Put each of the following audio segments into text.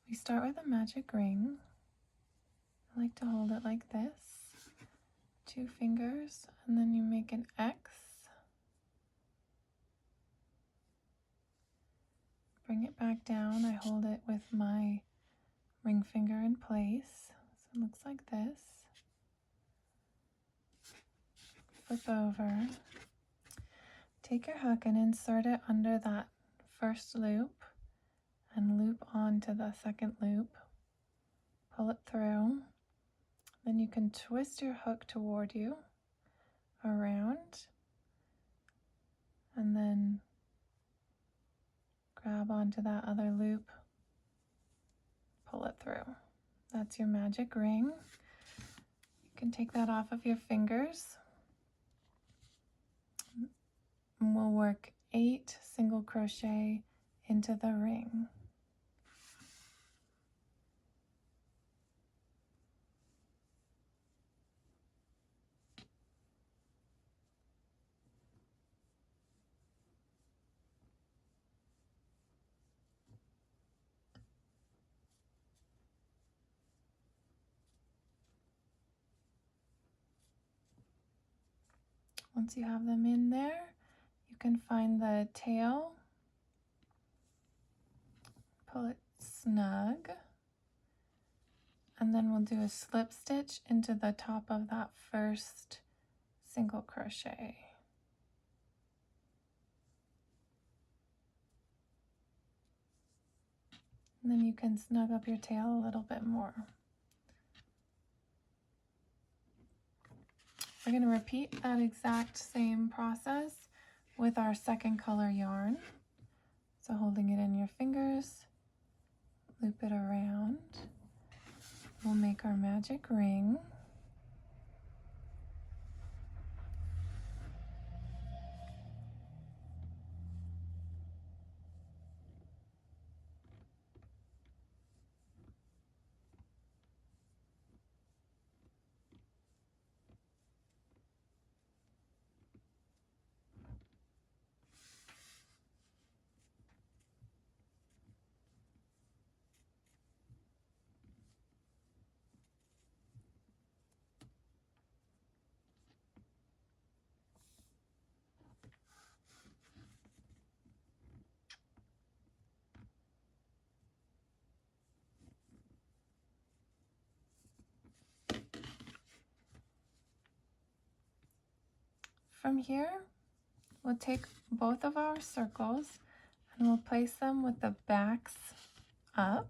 We start with a magic ring. I like to hold it like this, 2 fingers, and then you make an X. Bring it back down. I hold it with my ring finger in place. So it looks like this. Flip over. Take your hook and insert it under that first loop and loop onto the second loop. Pull it through. Then you can twist your hook toward you, around, and then grab onto that other loop, pull it through. That's your magic ring. You can take that off of your fingers. And we'll work 8 single crochet into the ring. Once you have them in there, you can find the tail, pull it snug, and then we'll do a slip stitch into the top of that first single crochet. And then you can snug up your tail a little bit more. We're going to repeat that exact same process with our second color yarn. So holding it in your fingers, loop it around. We'll make our magic ring. From here, we'll take both of our circles and we'll place them with the backs up.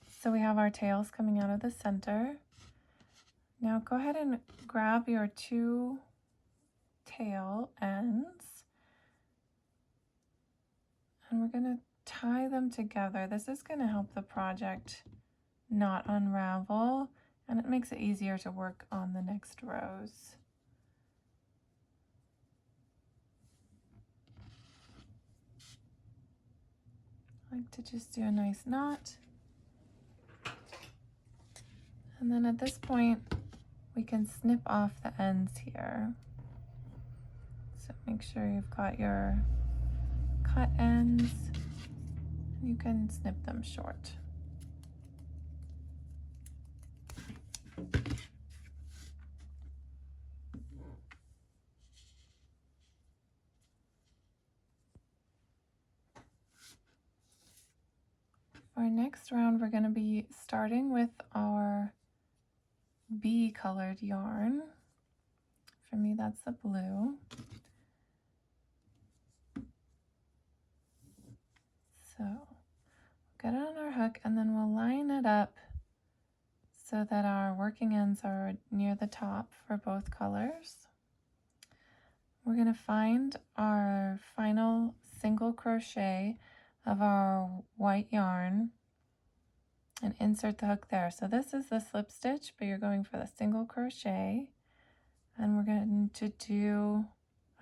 So we have our tails coming out of the center. Now go ahead and grab your 2 tail ends and we're going to tie them together. This is going to help the project not unravel, and it makes it easier to work on the next rows. I like to just do a nice knot. And then at this point, we can snip off the ends here. So make sure you've got your cut ends. You can snip them short. For our next round, we're going to be starting with our bee colored yarn. For me, that's the blue. So get it on our hook and then we'll line it up so that our working ends are near the top for both colors. We're going to find our final single crochet of our white yarn and insert the hook there. So this is the slip stitch, but you're going for the single crochet, and we're going to do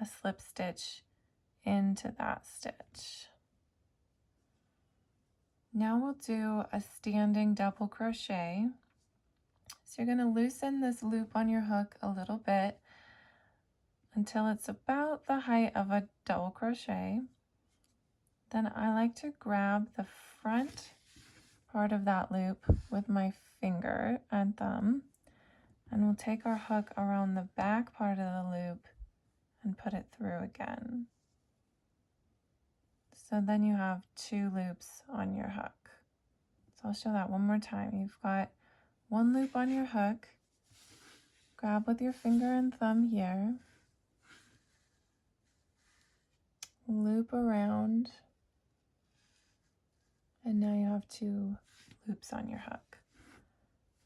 a slip stitch into that stitch. Now we'll do a standing double crochet. So you're going to loosen this loop on your hook a little bit until it's about the height of a double crochet. Then I like to grab the front part of that loop with my finger and thumb, and we'll take our hook around the back part of the loop and put it through again. So then you have 2 loops on your hook. So I'll show that one more time. You've got 1 loop on your hook. Grab with your finger and thumb here. Loop around. And now you have 2 loops on your hook.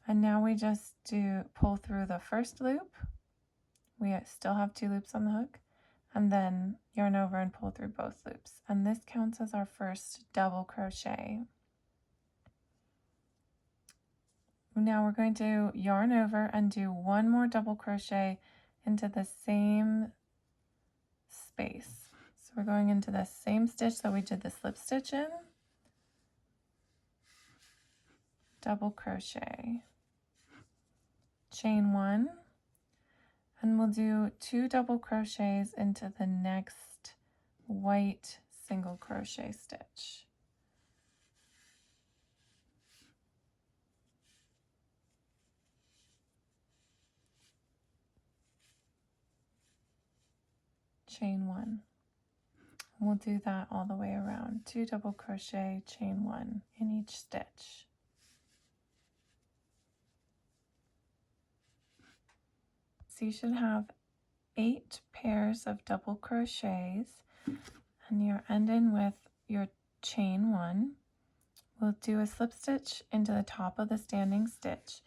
And now we just pull through the first loop. We still have 2 loops on the hook. And then yarn over and pull through both loops. And this counts as our first double crochet. Now we're going to yarn over and do 1 more double crochet into the same space. So we're going into the same stitch that we did the slip stitch in. Double crochet. Chain 1. And we'll do 2 double crochets into the next white single crochet stitch. Chain 1. We'll do that all the way around. 2 double crochet, chain 1 in each stitch. So you should have 8 pairs of double crochets, and you're ending with your chain 1. We'll do a slip stitch into the top of the standing stitch.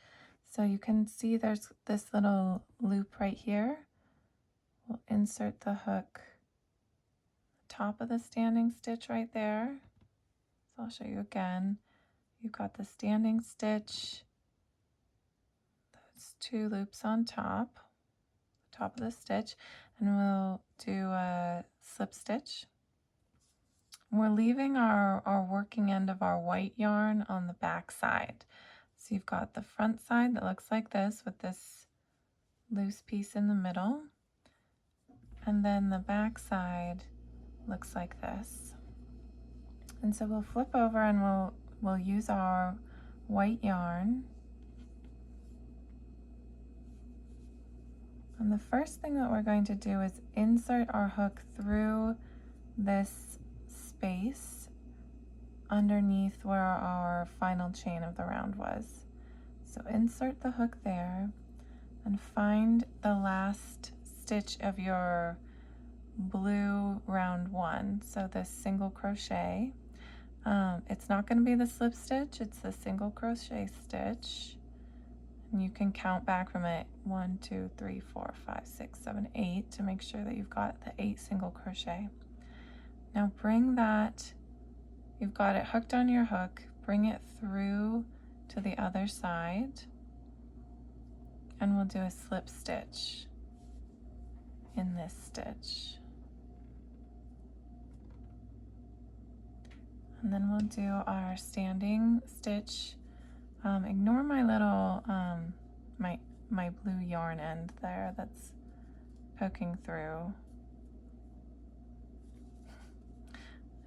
So you can see there's this little loop right here. We'll insert the hook, top of the standing stitch right there. So I'll show you again. You've got the standing stitch, those 2 loops on top of the stitch, and we'll do a slip stitch. We're leaving our working end of our white yarn on the back side. So you've got the front side that looks like this with this loose piece in the middle, and then the back side looks like this. And so we'll flip over and we'll use our white yarn. And the first thing that we're going to do is insert our hook through this space underneath where our final chain of the round was. So insert the hook there and find the last stitch of your blue round 1. So this single crochet. It's not going to be the slip stitch, it's the single crochet stitch. And you can count back from it 1, 2, 3, 4, 5, 6, 7, 8 to make sure that you've got the 8 single crochet. Now bring that, you've got it hooked on your hook, bring it through to the other side, and we'll do a slip stitch in this stitch. And then we'll do our standing stitch. Ignore my little, my blue yarn end there that's poking through.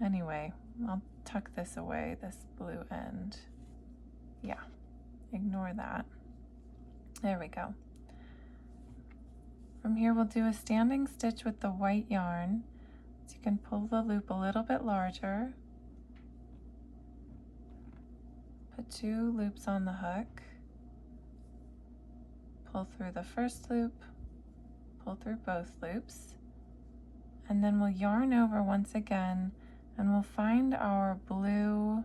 Anyway, I'll tuck this away, this blue end. Yeah, ignore that. There we go. From here we'll do a standing stitch with the white yarn. So you can pull the loop a little bit larger. Put 2 loops on the hook. Pull through the first loop, pull through both loops, and then we'll yarn over once again, and we'll find our blue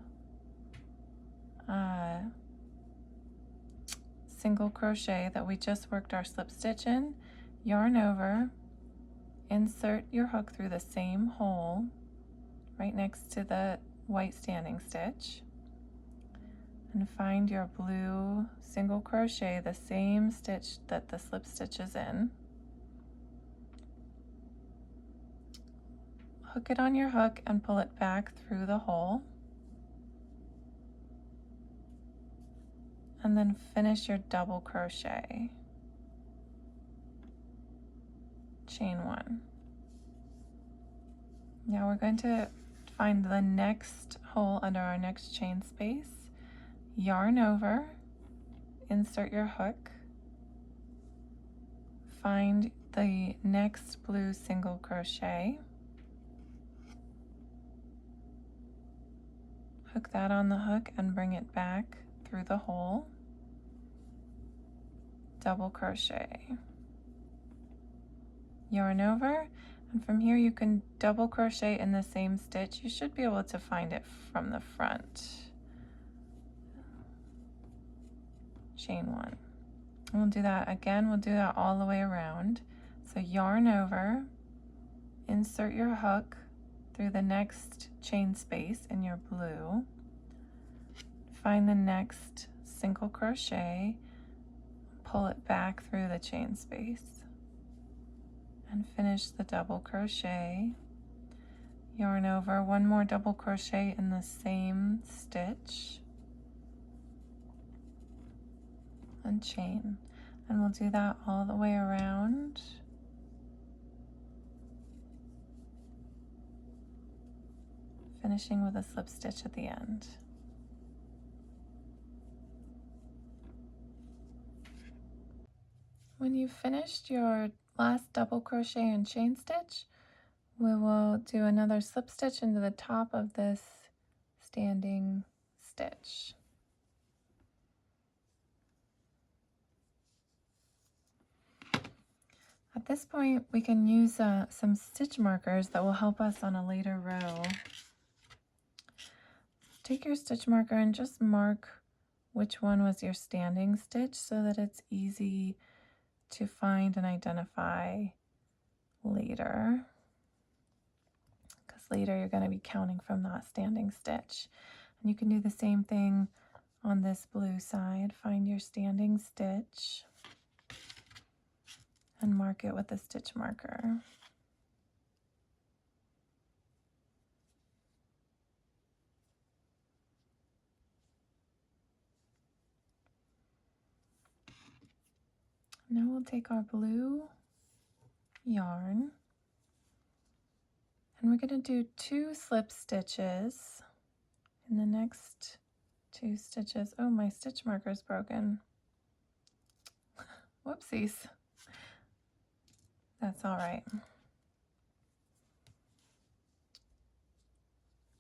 single crochet that we just worked our slip stitch in. Yarn over, insert your hook through the same hole right next to the white standing stitch, and find your blue single crochet, the same stitch that the slip stitch is in. Hook it on your hook and pull it back through the hole. And then finish your double crochet. Chain 1. Now we're going to find the next hole under our next chain space. yarn over, insert your hook, find the next blue single crochet, hook that on the hook and bring it back through the hole, double crochet, yarn over, and from here you can double crochet in the same stitch. You should be able to find it from the front. Chain one. And we'll do that again, we'll do that all the way around. So yarn over, insert your hook through the next chain space in your blue, find the next single crochet, pull it back through the chain space, and finish the double crochet, yarn over, one more double crochet in the same stitch, and chain. And we'll do that all the way around. Finishing with a slip stitch at the end. When you've finished your last double crochet and chain stitch, we will do another slip stitch into the top of this standing stitch. At this point, we can use some stitch markers that will help us on a later row. Take your stitch marker and just mark which one was your standing stitch so that it's easy to find and identify later. Because later you're going to be counting from that standing stitch. And you can do the same thing on this blue side. Find your standing stitch and mark it with a stitch marker. Now we'll take our blue yarn and we're going to do 2 slip stitches in the next 2 stitches. Oh, my stitch marker is broken. Whoopsies. That's all right.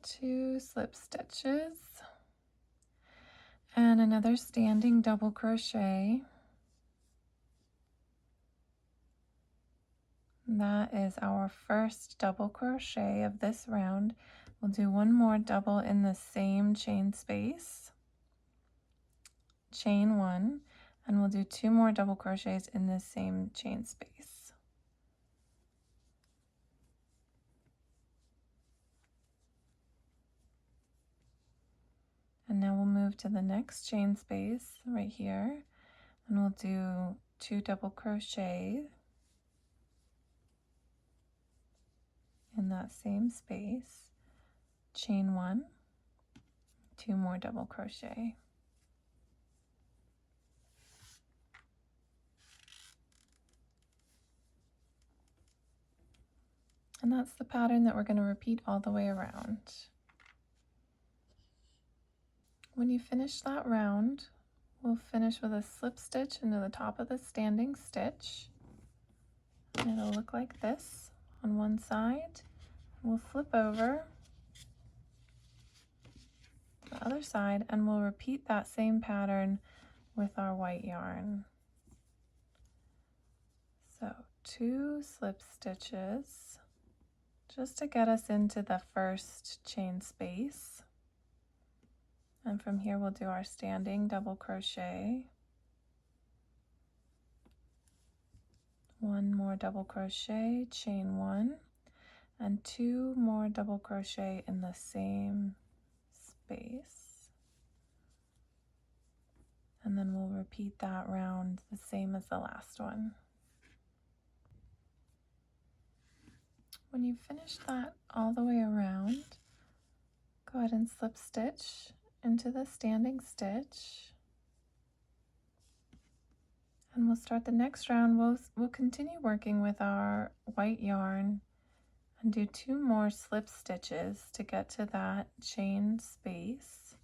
2 slip stitches and another standing double crochet. That is our first double crochet of this round. We'll do one more double in the same chain space, chain 1, and we'll do 2 more double crochets in the same chain space. And now we'll move to the next chain space right here, and we'll do 2 double crochets in that same space, chain 1, 2 more double crochet. And that's the pattern that we're going to repeat all the way around. When you finish that round, we'll finish with a slip stitch into the top of the standing stitch. And it'll look like this on one side. We'll flip over to the other side and we'll repeat that same pattern with our white yarn. So 2 slip stitches just to get us into the first chain space. And from here we'll do our standing double crochet. 1 more double crochet, chain 1, and 2 more double crochet in the same space. And then we'll repeat that round the same as the last one. When you finish that all the way around, go ahead and slip stitch into the standing stitch. And we'll start the next round. We'll continue working with our white yarn and do 2 more slip stitches to get to that chain space.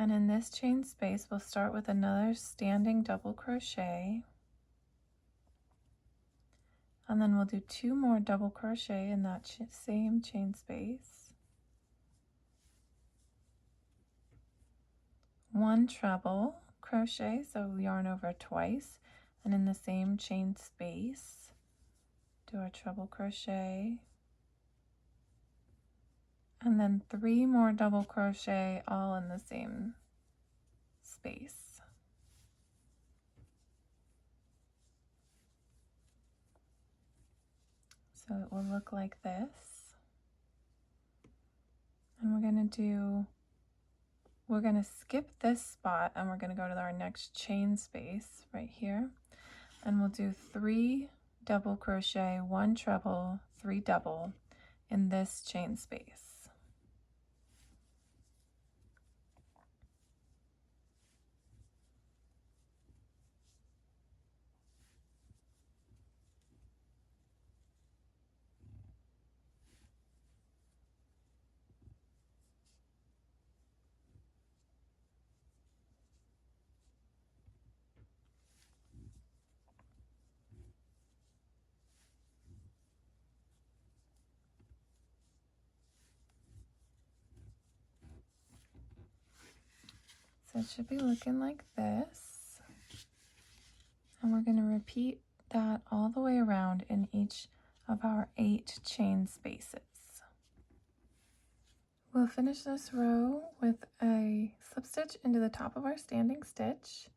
And in this chain space, we'll start with another standing double crochet. And then we'll do 2 more double crochet in that same chain space. 1 treble crochet, so yarn over twice, and in the same chain space, do our treble crochet. And then 3 more double crochet all in the same space. So it will look like this. And we're going to skip this spot and we're going to go to our next chain space right here. And we'll do 3 double crochet, 1 treble, 3 double in this chain space. So it should be looking like this. And we're going to repeat that all the way around in each of our 8 chain spaces. We'll finish this row with a slip stitch into the top of our standing stitch.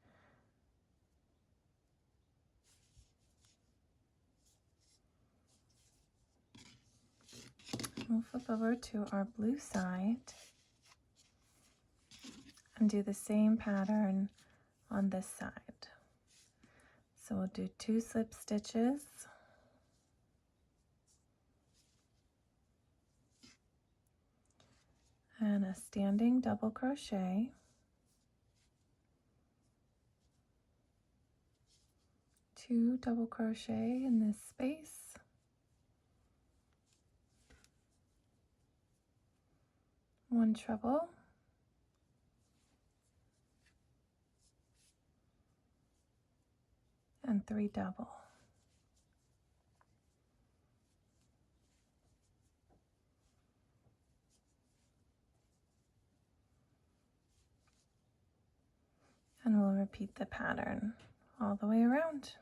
We'll flip over to our blue side and do the same pattern on this side. So we'll do 2 slip stitches, and a standing double crochet, 2 double crochet in this space, 1 treble, and 3 double. And we'll repeat the pattern all the way around.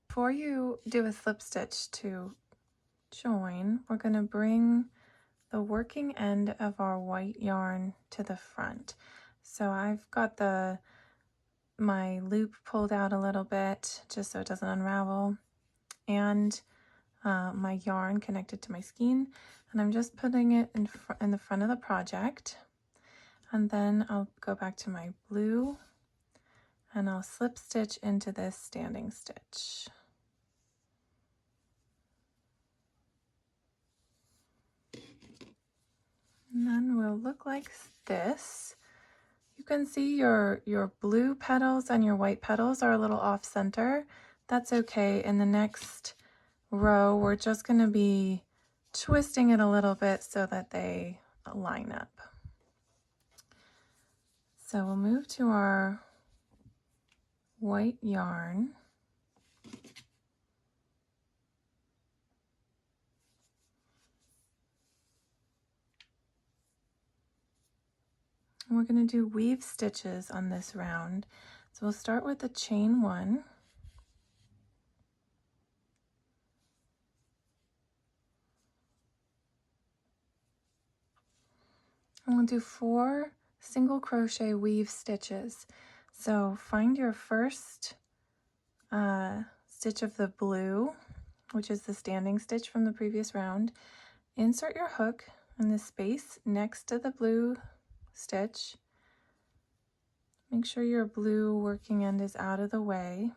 Before you do a slip stitch to join, we're going to bring the working end of our white yarn to the front. So I've got my loop pulled out a little bit just so it doesn't unravel, and my yarn connected to my skein, and I'm just putting it in the front of the project. And then I'll go back to my blue and I'll slip stitch into this standing stitch. And then we'll look like this. You can see your blue petals and your white petals are a little off center. That's okay. In the next row, we're just going to be twisting it a little bit so that they line up. So we'll move to our white yarn. And we're going to do weave stitches on this round. So we'll start with the chain 1. And we'll do 4 single crochet weave stitches. So find your first stitch of the blue, which is the standing stitch from the previous round. Insert your hook in the space next to the blue stitch. Make sure your blue working end is out of the way.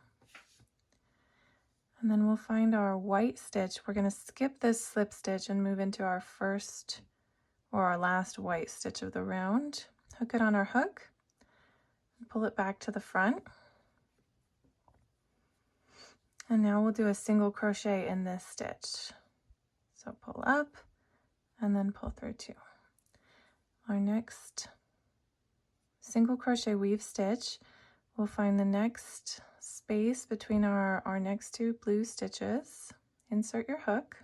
And then we'll find our white stitch. We're going to skip this slip stitch and move into our first or our last white stitch of the round. Hook it on our hook, and pull it back to the front. And now we'll do a single crochet in this stitch. So pull up and then pull through 2. Our next single crochet weave stitch, we'll find the next space between our next 2 blue stitches. Insert your hook.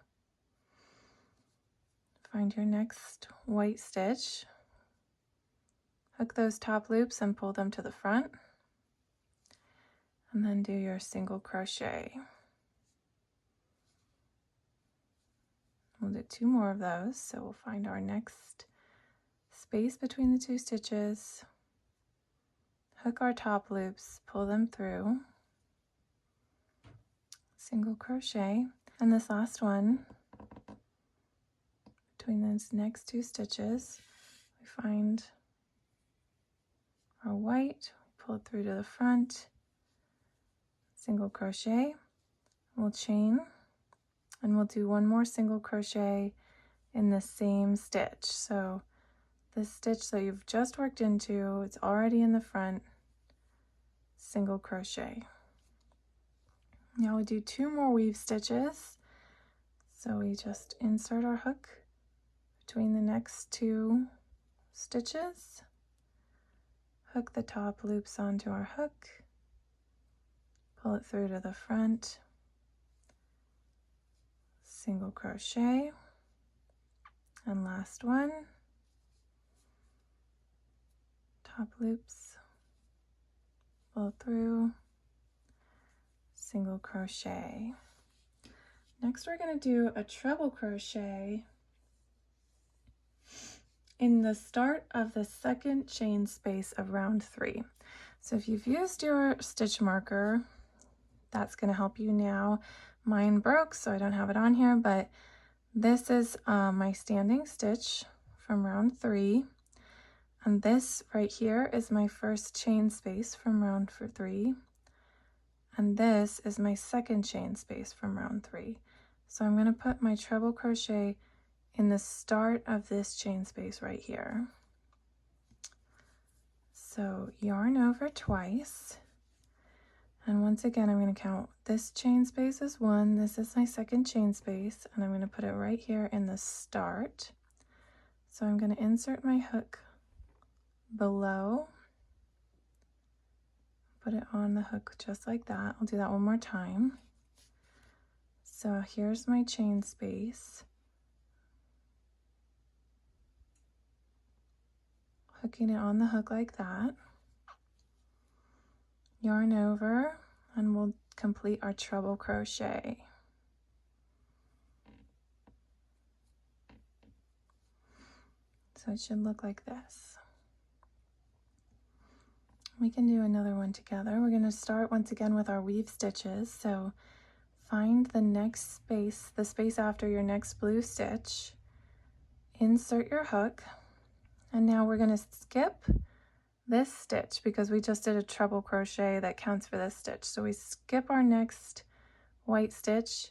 Find your next white stitch. Hook those top loops and pull them to the front. And then do your single crochet. We'll do 2 more of those. So we'll find our next space between the 2 stitches. Hook our top loops, pull them through. Single crochet. And this last one, between those next 2 stitches, we find our white, pull it through to the front, single crochet, we'll chain, and we'll do 1 more single crochet in the same stitch. So this stitch that you've just worked into, it's already in the front, single crochet. Now we do 2 more weave stitches. So we just insert our hook between the next 2 stitches, hook the top loops onto our hook, pull it through to the front, single crochet, and last one, top loops, pull through, single crochet. Next we're going to do a treble crochet in the start of the second chain space of round 3. So if you've used your stitch marker, that's going to help you now. Mine broke, so I don't have it on here, but this is my standing stitch from round 3. And this right here is my first chain space from round 3. And this is my second chain space from round 3. So I'm going to put my treble crochet in the start of this chain space right here. So yarn over twice. And once again, I'm going to count this chain space as 1. This is my second chain space, and I'm going to put it right here in the start. So I'm going to insert my hook below, put it on the hook just like that. I'll do that one more time. So here's my chain space. Hooking it on the hook like that. Yarn over, and we'll complete our treble crochet. So it should look like this. We can do another one together. We're going to start once again with our weave stitches. So find the next space, the space after your next blue stitch. Insert your hook. And now we're going to skip this stitch because we just did a treble crochet that counts for this stitch. So we skip our next white stitch,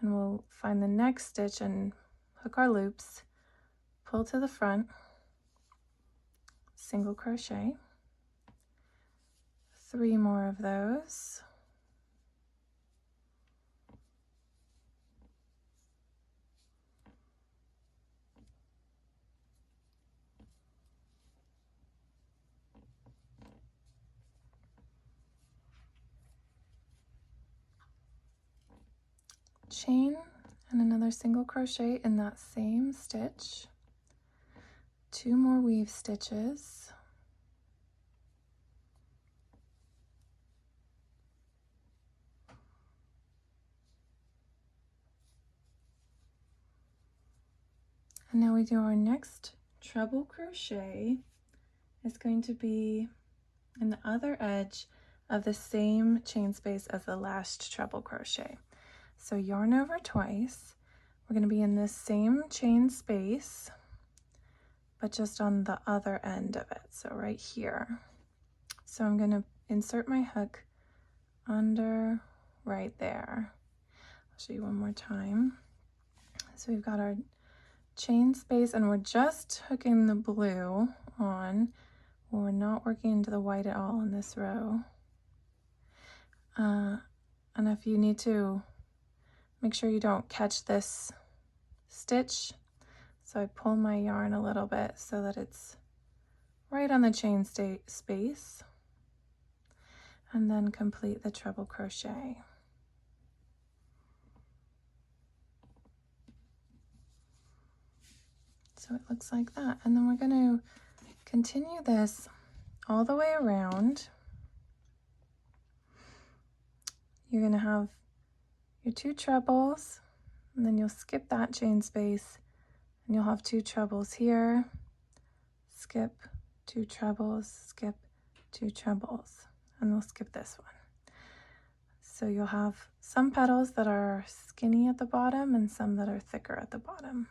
and we'll find the next stitch and hook our loops, pull to the front, single crochet, 3 more of those. Chain and another single crochet in that same stitch, 2 more weave stitches, and now we do our next treble crochet. It's going to be in the other edge of the same chain space as the last treble crochet. So yarn over twice. We're going to be in this same chain space, but just on the other end of it, so right here. So I'm going to insert my hook under right there. show you one more time. So we've got our chain space, and we're just hooking the blue on. We're not working into the white at all in this row. And if you need to, make sure you don't catch this stitch. So I pull my yarn a little bit so that it's right on the chain space, and then complete the treble crochet. So it looks like that. And then we're going to continue this all the way around. You're going to have your 2 trebles, and then you'll skip that chain space, and you'll have 2 trebles here, skip 2 trebles, skip 2 trebles, and we'll skip this one. So you'll have some petals that are skinny at the bottom and some that are thicker at the bottom.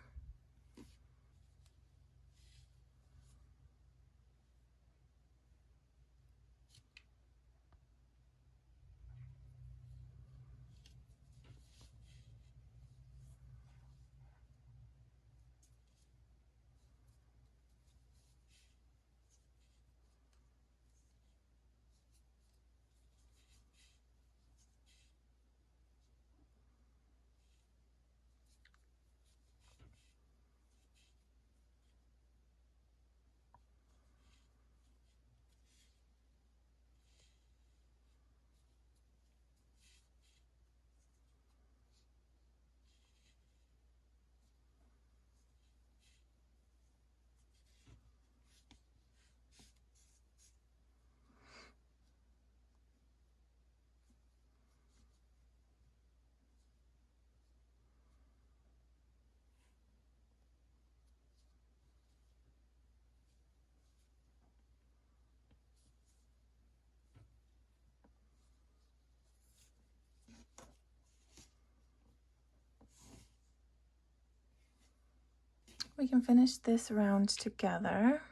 We can finish this round together.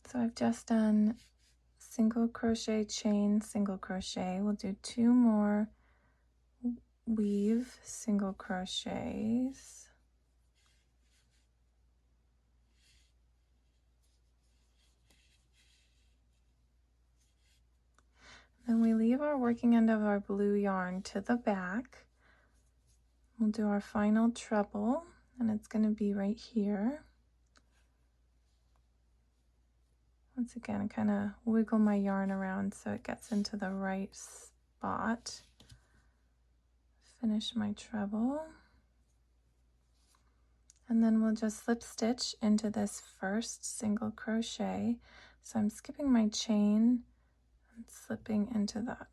So I've just done single crochet, chain, single crochet. We'll do 2 more weave single crochets. Then we leave our working end of our blue yarn to the back. We'll do our final treble, and it's going to be right here. Once again, I kind of wiggle my yarn around so it gets into the right spot. Finish my treble. And then we'll just slip stitch into this first single crochet. So I'm skipping my chain and slipping into that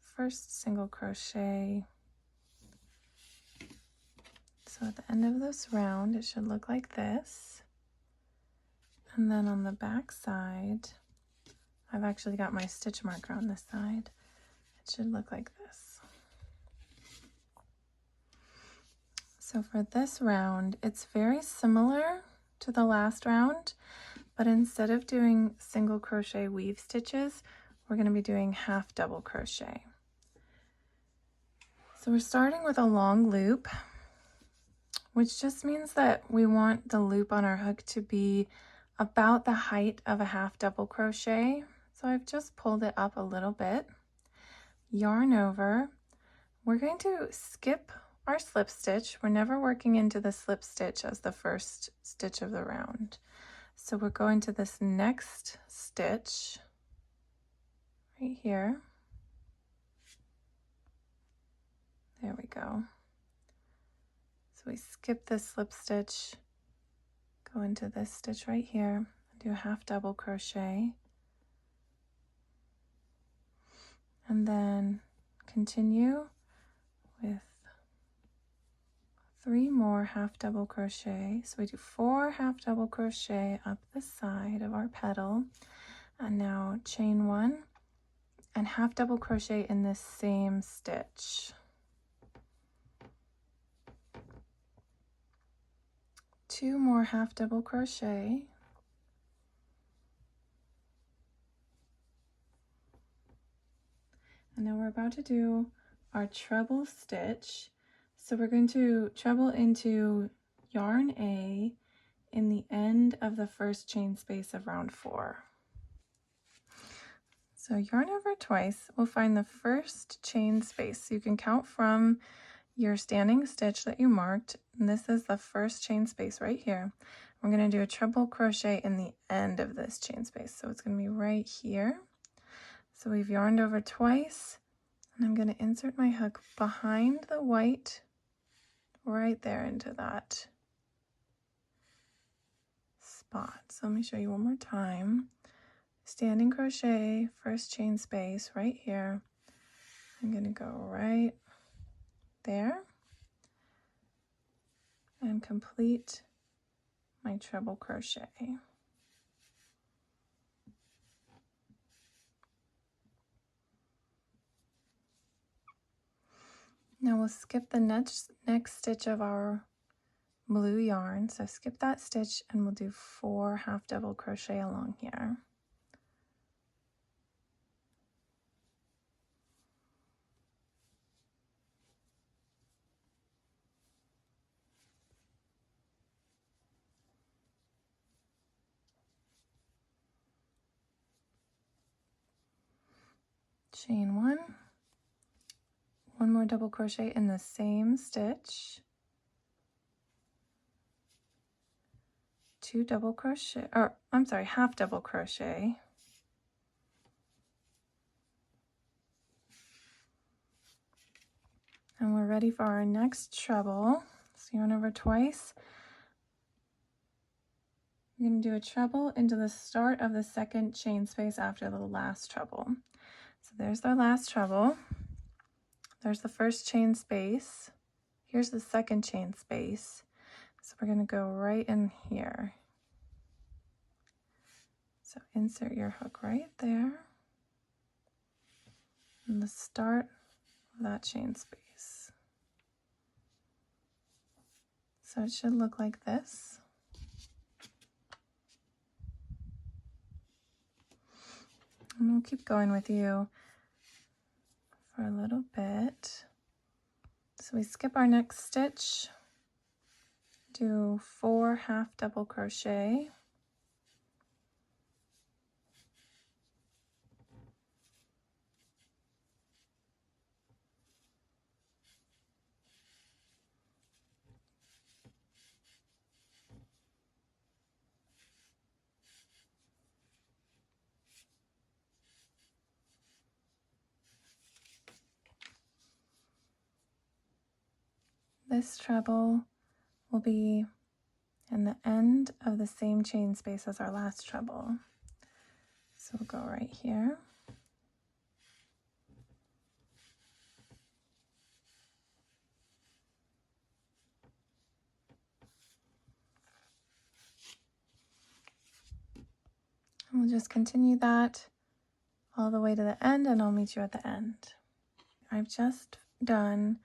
first single crochet. So at the end of this round, it should look like this. And then on the back side, I've actually got my stitch marker on this side. It should look like this. So for this round, it's very similar to the last round, but instead of doing single crochet weave stitches, we're going to be doing half double crochet. So we're starting with a long loop, which just means that we want the loop on our hook to be about the height of a half double crochet. So I've just pulled it up a little bit, yarn over. We're going to skip our slip stitch. We're never working into the slip stitch as the first stitch of the round. So we're going to this next stitch right here. There we go. So we skip this slip stitch, go into this stitch right here, do a half double crochet, and then continue with 3 more half double crochet. So we do 4 half double crochet up the side of our petal, and now chain 1 and half double crochet in this same stitch. 2 more half double crochet, and now we're about to do our treble stitch. So we're going to treble into yarn A in the end of the first chain space of round 4. So yarn over twice, we'll find the first chain space. So you can count from your standing stitch that you marked, and this is the first chain space right here. We're going to do a treble crochet in the end of this chain space, so it's going to be right here. So we've yarned over twice, and I'm going to insert my hook behind the white right there into that spot. So let me show you one more time. Standing crochet, first chain space right here. I'm going to go right there and complete my treble crochet. Now we'll skip the next stitch of our blue yarn. So skip that stitch and we'll do 4 half double crochet along here. Chain 1, one more double crochet in the same stitch, 2 double crochet, or I'm sorry, half double crochet, and we're ready for our next treble. So yarn over twice. We're going to do a treble into the start of the second chain space after the last treble. So there's our last treble. There's the first chain space. Here's the second chain space. So we're going to go right in here. So insert your hook right there in the start of that chain space. So it should look like this. And we'll keep going with you for a little bit. So we skip our next stitch, do 4 half double crochet, this treble will be in the end of the same chain space as our last treble. So we'll go right here. And we'll just continue that all the way to the end, and I'll meet you at the end. I've just done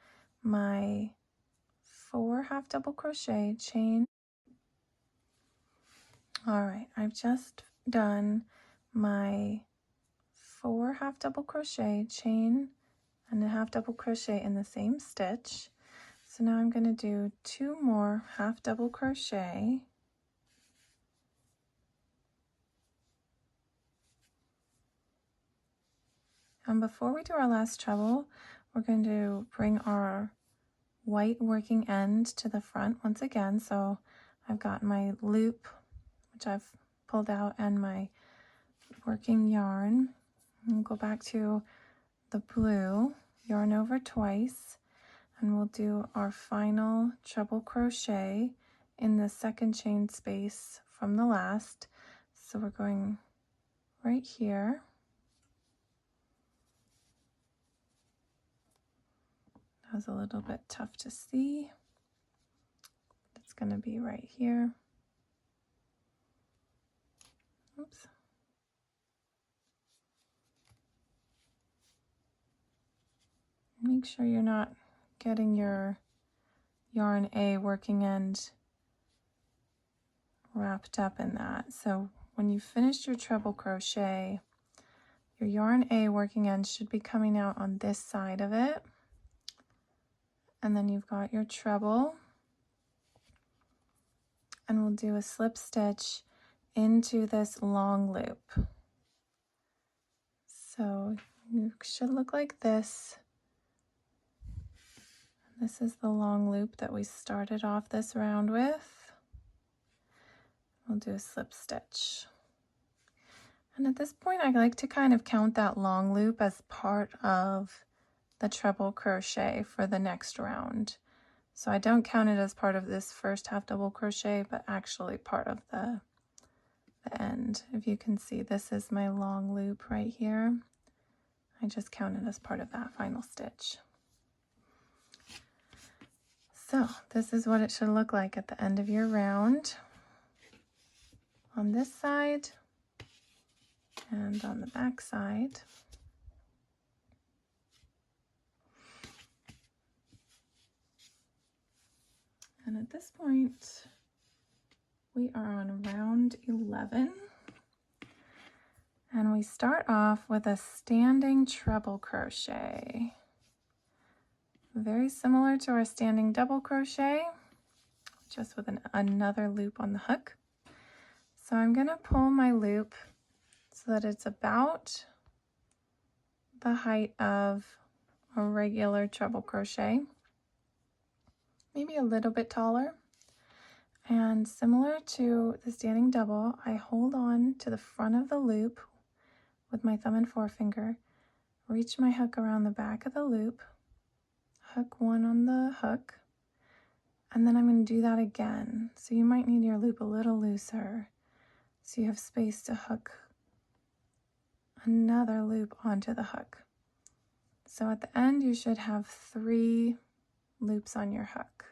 my 4 half double crochet, chain. All right, I've just done my 4 half double crochet, chain, and a half double crochet in the same stitch. So now I'm going to do 2 more half double crochet. And before we do our last treble, we're going to bring our white working end to the front once again. So I've got my loop, which I've pulled out, and my working yarn. And we'll go back to the blue, yarn over twice, and we'll do our final treble crochet in the second chain space from the last. So we're going right here. That was a little bit tough to see. It's going to be right here. Oops. Make sure you're not getting your yarn A working end wrapped up in that. So when you finish your treble crochet, your yarn A working end should be coming out on this side of it. and then you've got your treble, and we'll do a slip stitch into this long loop. So it should look like this. This is the long loop that we started off this round with. We'll do a slip stitch. And at this point, I like to kind of count that long loop as part of the treble crochet for the next round. So I don't count it as part of this first half double crochet, but actually part of the end. If you can see, this is my long loop right here. I just count it as part of that final stitch. So this is what it should look like at the end of your round on this side and on the back side. And at this point, we are on round 11. And we start off with a standing treble crochet. Very similar to our standing double crochet, just with another loop on the hook. So I'm going to pull my loop so that it's about the height of a regular treble crochet, maybe a little bit taller. And similar to the standing double, I hold on to the front of the loop with my thumb and forefinger, reach my hook around the back of the loop, hook one on the hook, and then I'm going to do that again. So you might need your loop a little looser so you have space to hook another loop onto the hook. So at the end, you should have 3 loops on your hook.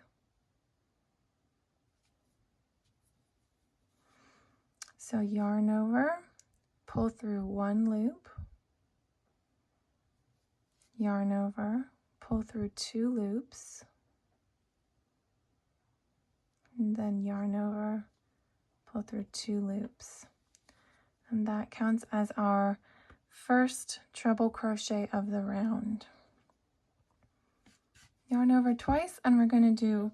So yarn over, pull through 1 loop, yarn over, pull through 2 loops, and then yarn over, pull through 2 loops. And that counts as our first treble crochet of the round. Yarn over twice, and we're going to do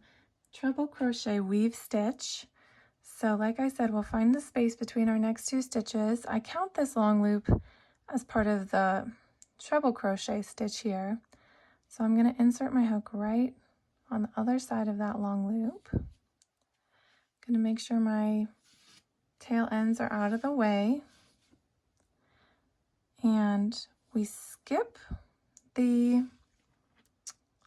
treble crochet weave stitch. So like I said, we'll find the space between our next 2 stitches. I count this long loop as part of the treble crochet stitch here. So I'm going to insert my hook right on the other side of that long loop. I'm going to make sure my tail ends are out of the way. And we skip the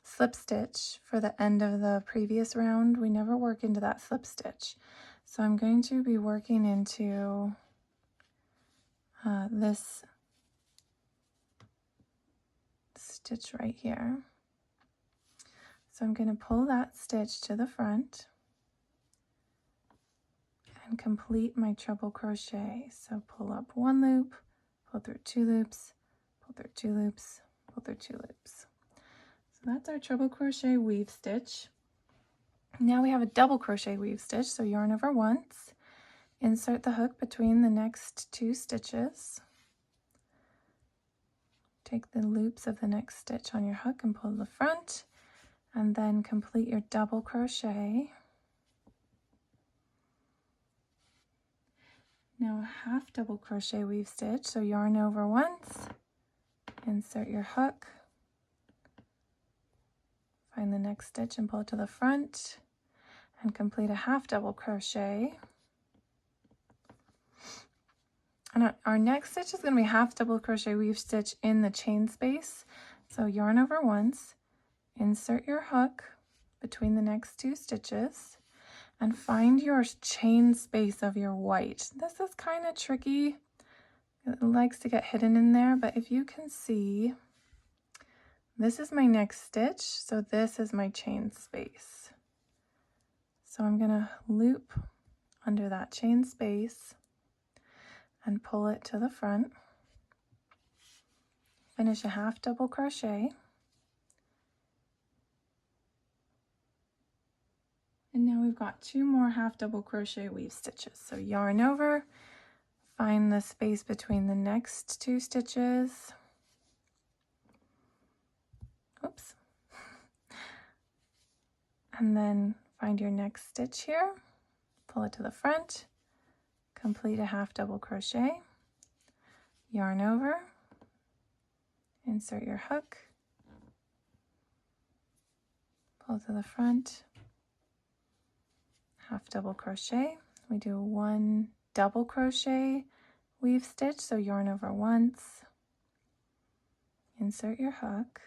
slip stitch for the end of the previous round. We never work into that slip stitch. So I'm going to be working into this stitch right here. So I'm going to pull that stitch to the front and complete my treble crochet. So pull up 1 loop, pull through 2 loops, pull through 2 loops, pull through 2 loops. So that's our treble crochet weave stitch. Now we have a double crochet weave stitch. So yarn over once, insert the hook between the next 2 stitches. Take the loops of the next stitch on your hook and pull to the front, and then complete your double crochet. Now a half double crochet weave stitch. So yarn over once, insert your hook, find the next stitch and pull it to the front, and complete a half double crochet. And our next stitch is going to be half double crochet weave stitch in the chain space. So yarn over once, insert your hook between the next 2 stitches, and find your chain space of your white. This is kind of tricky. It likes to get hidden in there, but if you can see, this is my next stitch, so this is my chain space. So I'm going to loop under that chain space and pull it to the front. Finish a half double crochet. And now we've got 2 more half double crochet weave stitches. So yarn over, find the space between the next 2 stitches. Oops. And then find your next stitch here, pull it to the front, complete a half double crochet, yarn over, insert your hook, pull to the front, half double crochet. We do one double crochet weave stitch, so yarn over once, insert your hook,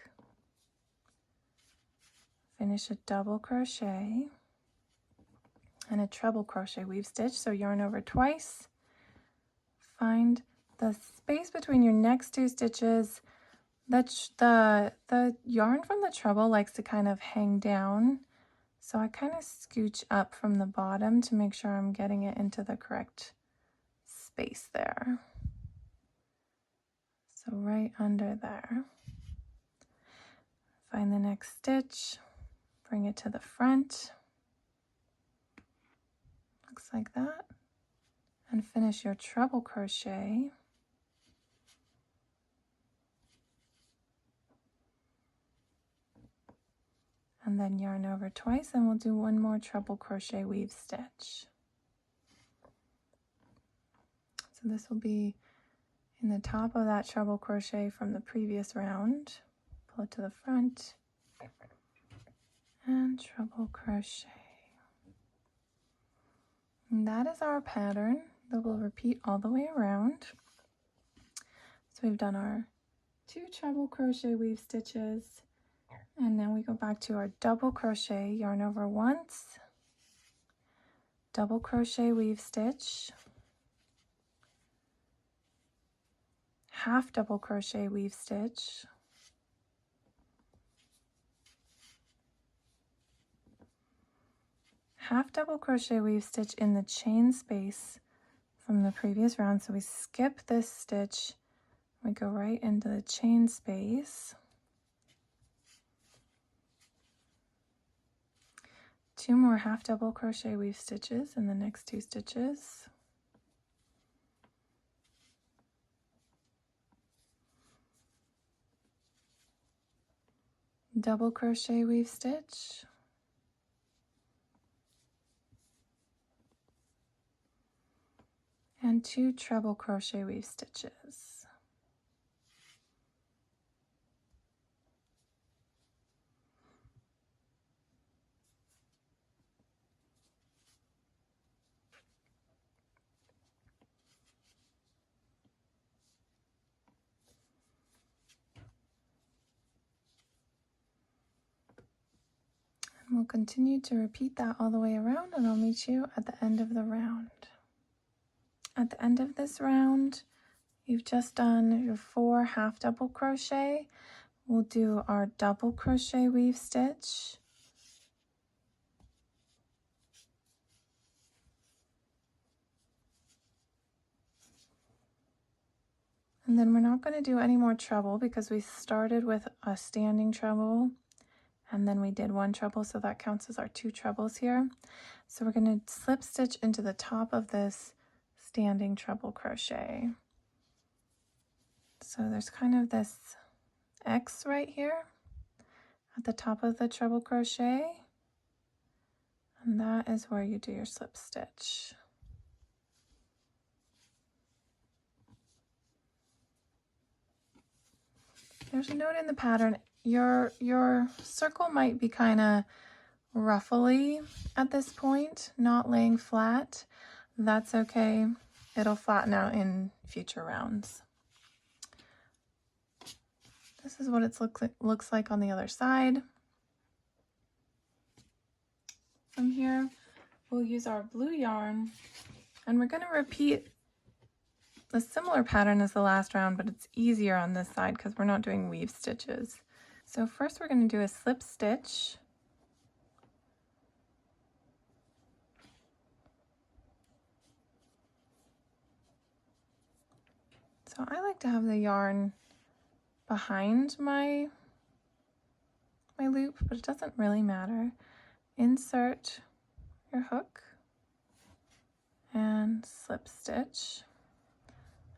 finish a double crochet and a treble crochet weave stitch, so yarn over twice, find the space between your next two stitches. The yarn from the treble likes to kind of hang down, so I kind of scooch up from the bottom to make sure I'm getting it into the correct space there. So right under there. Find the next stitch, bring it to the front, looks like that, and finish your treble crochet. And then yarn over twice, and we'll do one more treble crochet weave stitch. So this will be in the top of that treble crochet from the previous round. Pull it to the front and treble crochet. And that is our pattern that will repeat all the way around. So we've done our 2 treble crochet weave stitches, and now we go back to our double crochet, yarn over once, double crochet weave stitch, half double crochet weave stitch, half double crochet weave stitch in the chain space from the previous round. So we skip this stitch, we go right into the chain space, 2 more half double crochet weave stitches in the next 2 stitches, double crochet weave stitch, and 2 treble crochet weave stitches. And we'll continue to repeat that all the way around, and I'll meet you at the end of the round. At the end of this round, you've just done your 4 half double crochet. We'll do our double crochet weave stitch, and then we're not going to do any more treble because we started with a standing treble and then we did 1 treble, so that counts as our 2 trebles here. So we're going to slip stitch into the top of this standing treble crochet. So there's kind of this X right here at the top of the treble crochet, and that is where you do your slip stitch. There's a note in the pattern. Your circle might be kind of ruffly at this point, not laying flat. That's okay. It'll flatten out in future rounds. This is what it looks like on the other side. From here, we'll use our blue yarn, and we're going to repeat a similar pattern as the last round, but it's easier on this side because we're not doing weave stitches. So first we're going to do a slip stitch. So I like to have the yarn behind my loop, but it doesn't really matter. Insert your hook and slip stitch.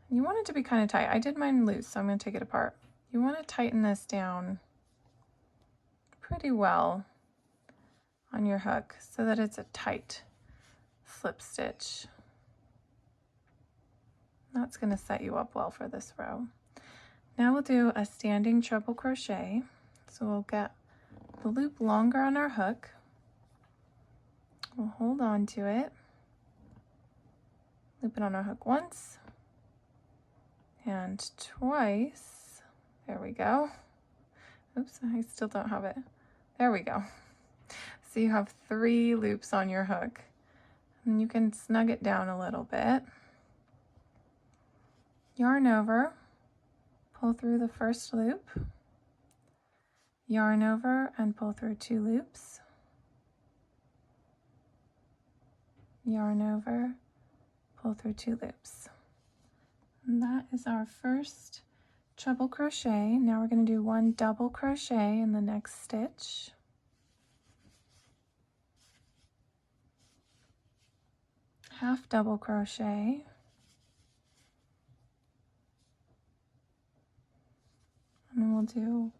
You want it to be kind of tight. I did mine loose, so I'm going to take it apart. You want to tighten this down pretty well on your hook so that it's a tight slip stitch. That's going to set you up well for this row. Now we'll do a standing treble crochet. So we'll get the loop longer on our hook. We'll hold on to it, loop it on our hook once and twice. There we go. Oops, I still don't have it. There we go. So you have 3 loops on your hook, and you can snug it down a little bit. Yarn over, pull through the first loop, yarn over and pull through 2 loops, yarn over, pull through 2 loops. And that is our first treble crochet. Now we're going to do 1 double crochet in the next stitch. Half double crochet, and then we'll do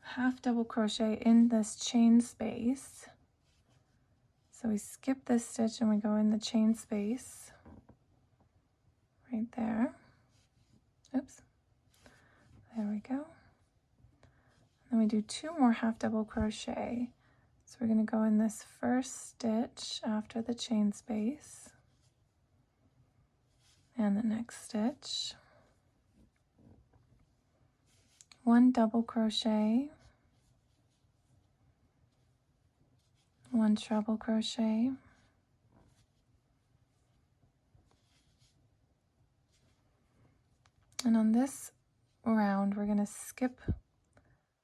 half double crochet in this chain space. So we skip this stitch and we go in the chain space right there. Oops, there we go. Then we do 2 more half double crochet. So we're going to go in this first stitch after the chain space and the next stitch. 1 double crochet, 1 treble crochet, and on this round we're going to skip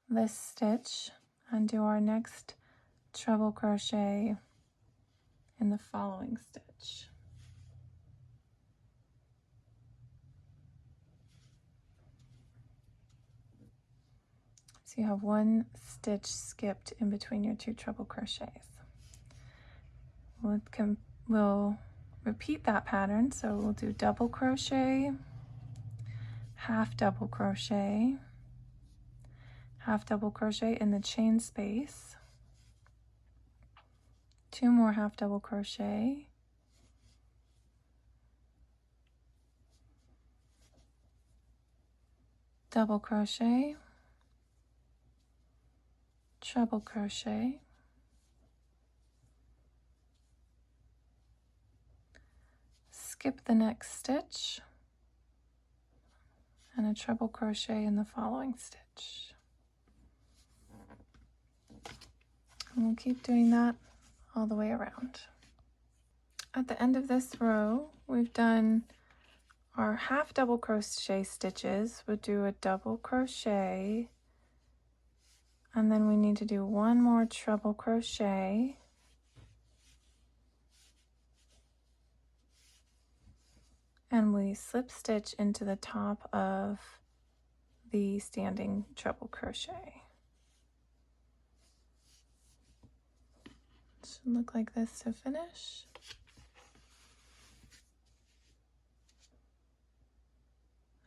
this stitch and do our next treble crochet in the following stitch. So you have 1 stitch skipped in between your 2 treble crochets. We'll repeat that pattern, so we'll do double crochet, half double crochet, half double crochet in the chain space, 2 more half double crochet, double crochet, treble crochet, skip the next stitch, and a treble crochet in the following stitch. And we'll keep doing that all the way around. At the end of this row, we've done our half double crochet stitches. We'll do a double crochet, and then we need to do 1 more treble crochet, and we slip stitch into the top of the standing treble crochet. It should look like this to finish.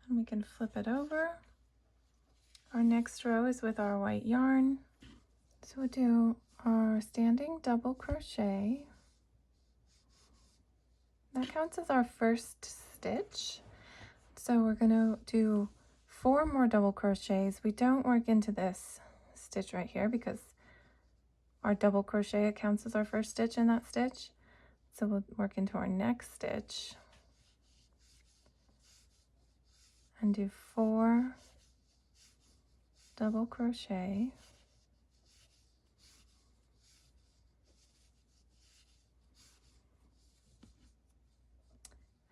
And we can flip it over. Our next row is with our white yarn. So we'll do our standing double crochet. That counts as our first stitch. So we're going to do 4 more double crochets. We don't work into this stitch right here because our double crochet counts as our first stitch in that stitch. So we'll work into our next stitch and do 4 double crochet,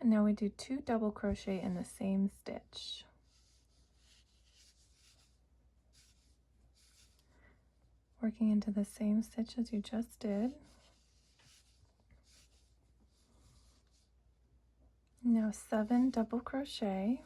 and now we do 2 double crochet in the same stitch. Working into the same stitch as you just did. Now 7 double crochet,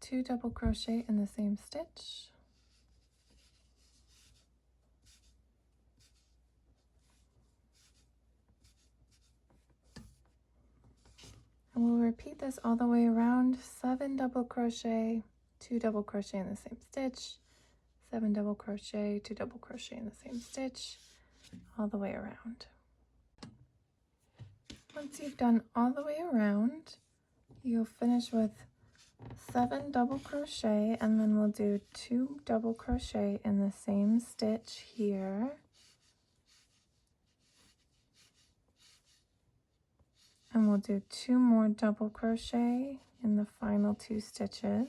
2 double crochet in the same stitch. And we'll repeat this all the way around. 7 double crochet, 2 double crochet in the same stitch, 7 double crochet, 2 double crochet in the same stitch, all the way around. Once you've done all the way around, you'll finish with 7 double crochet, and then we'll do 2 double crochet in the same stitch here. And we'll do 2 more double crochet in the final 2 stitches.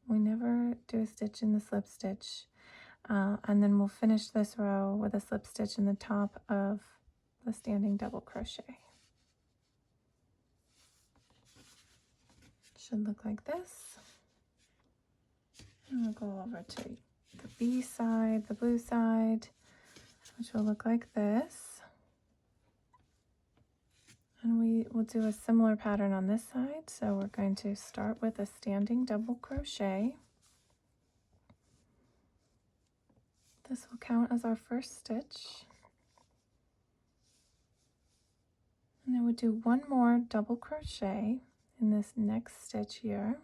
We never do a stitch in the slip stitch. And then we'll finish this row with a slip stitch in the top of the standing double crochet. Should look like this. And we'll go over to the B side, the blue side, which will look like this. And we will do a similar pattern on this side. So we're going to start with a standing double crochet. This will count as our first stitch. And then we'll do 1 more double crochet in this next stitch here.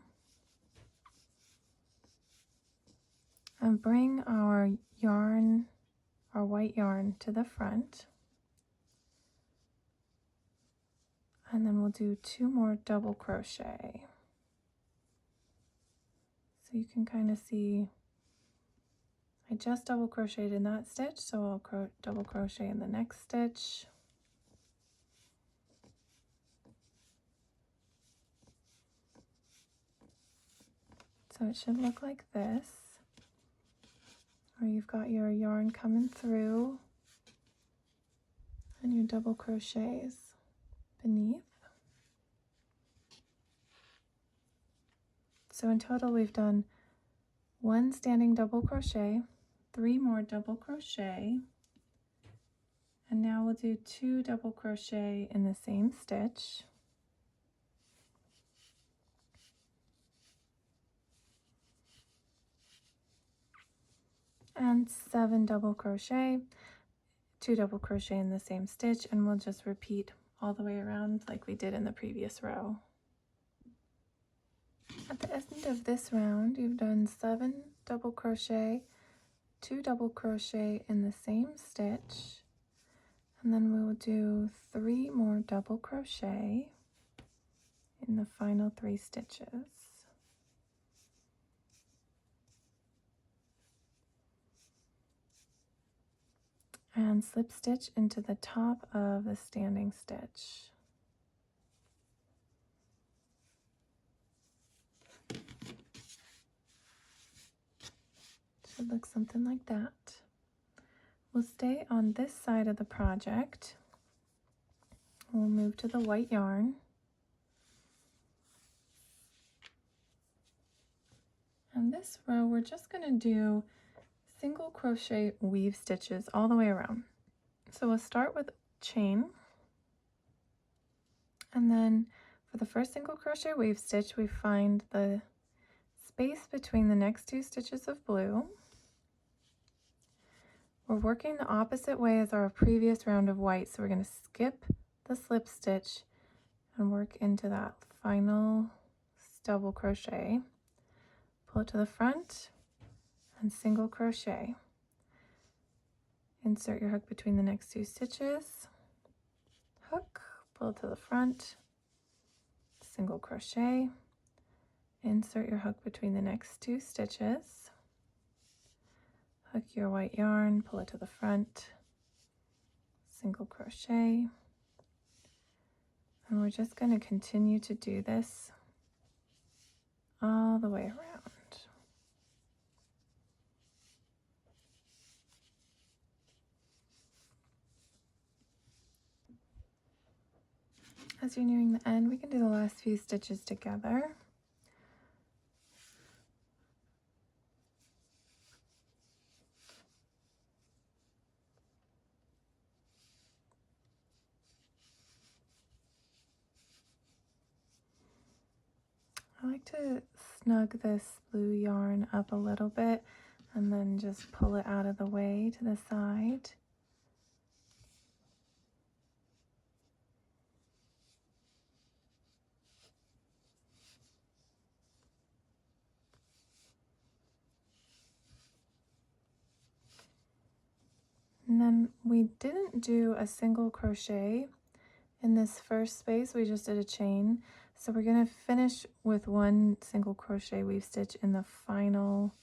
And bring our yarn, our white yarn, to the front. And then we'll do 2 more double crochet. So you can kind of see I just double crocheted in that stitch, so I'll double crochet in the next stitch. So it should look like this, where you've got your yarn coming through and your double crochets beneath. So in total we've done 1 standing double crochet, 3 more double crochet, and now we'll do 2 double crochet in the same stitch. And 7 double crochet, 2 double crochet in the same stitch, and we'll just repeat all the way around like we did in the previous row. At the end of this round, you've done 7 double crochet, 2 double crochet in the same stitch, and then we will do 3 more double crochet in the final 3 stitches. And slip stitch into the top of the standing stitch. Should look something like that. We'll stay on this side of the project. We'll move to the white yarn. And this row, we're just going to do single crochet weave stitches all the way around. So we'll start with chain, and then for the first single crochet weave stitch we find the space between the next 2 stitches of blue. We're working the opposite way as our previous round of white, so we're going to skip the slip stitch and work into that final double crochet, pull it to the front, and single crochet. Insert your hook between the next 2 stitches, hook, pull it to the front, single crochet, insert your hook between the next 2 stitches, hook your white yarn, pull it to the front, single crochet, and we're just going to continue to do this all the way around. As you're nearing the end, we can do the last few stitches together. like to snug this blue yarn up a little bit and then just pull it out of the way to the side. And then we didn't do a single crochet in this first space, we just did a chain. So we're going to finish with one single crochet weave stitch in the final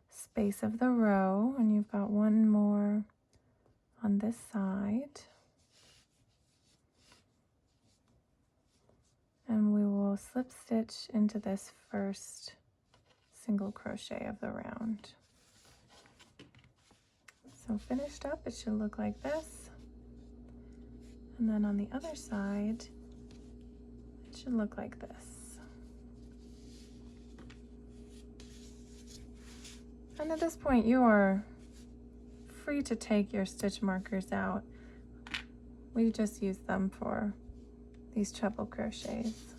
space of the row, and you've got one more on this side. And we will slip stitch into this first single crochet of the round. So finished up, it should look like this. And then on the other side, it should look like this. And at this point, you are free to take your stitch markers out. We just use them for these treble crochets.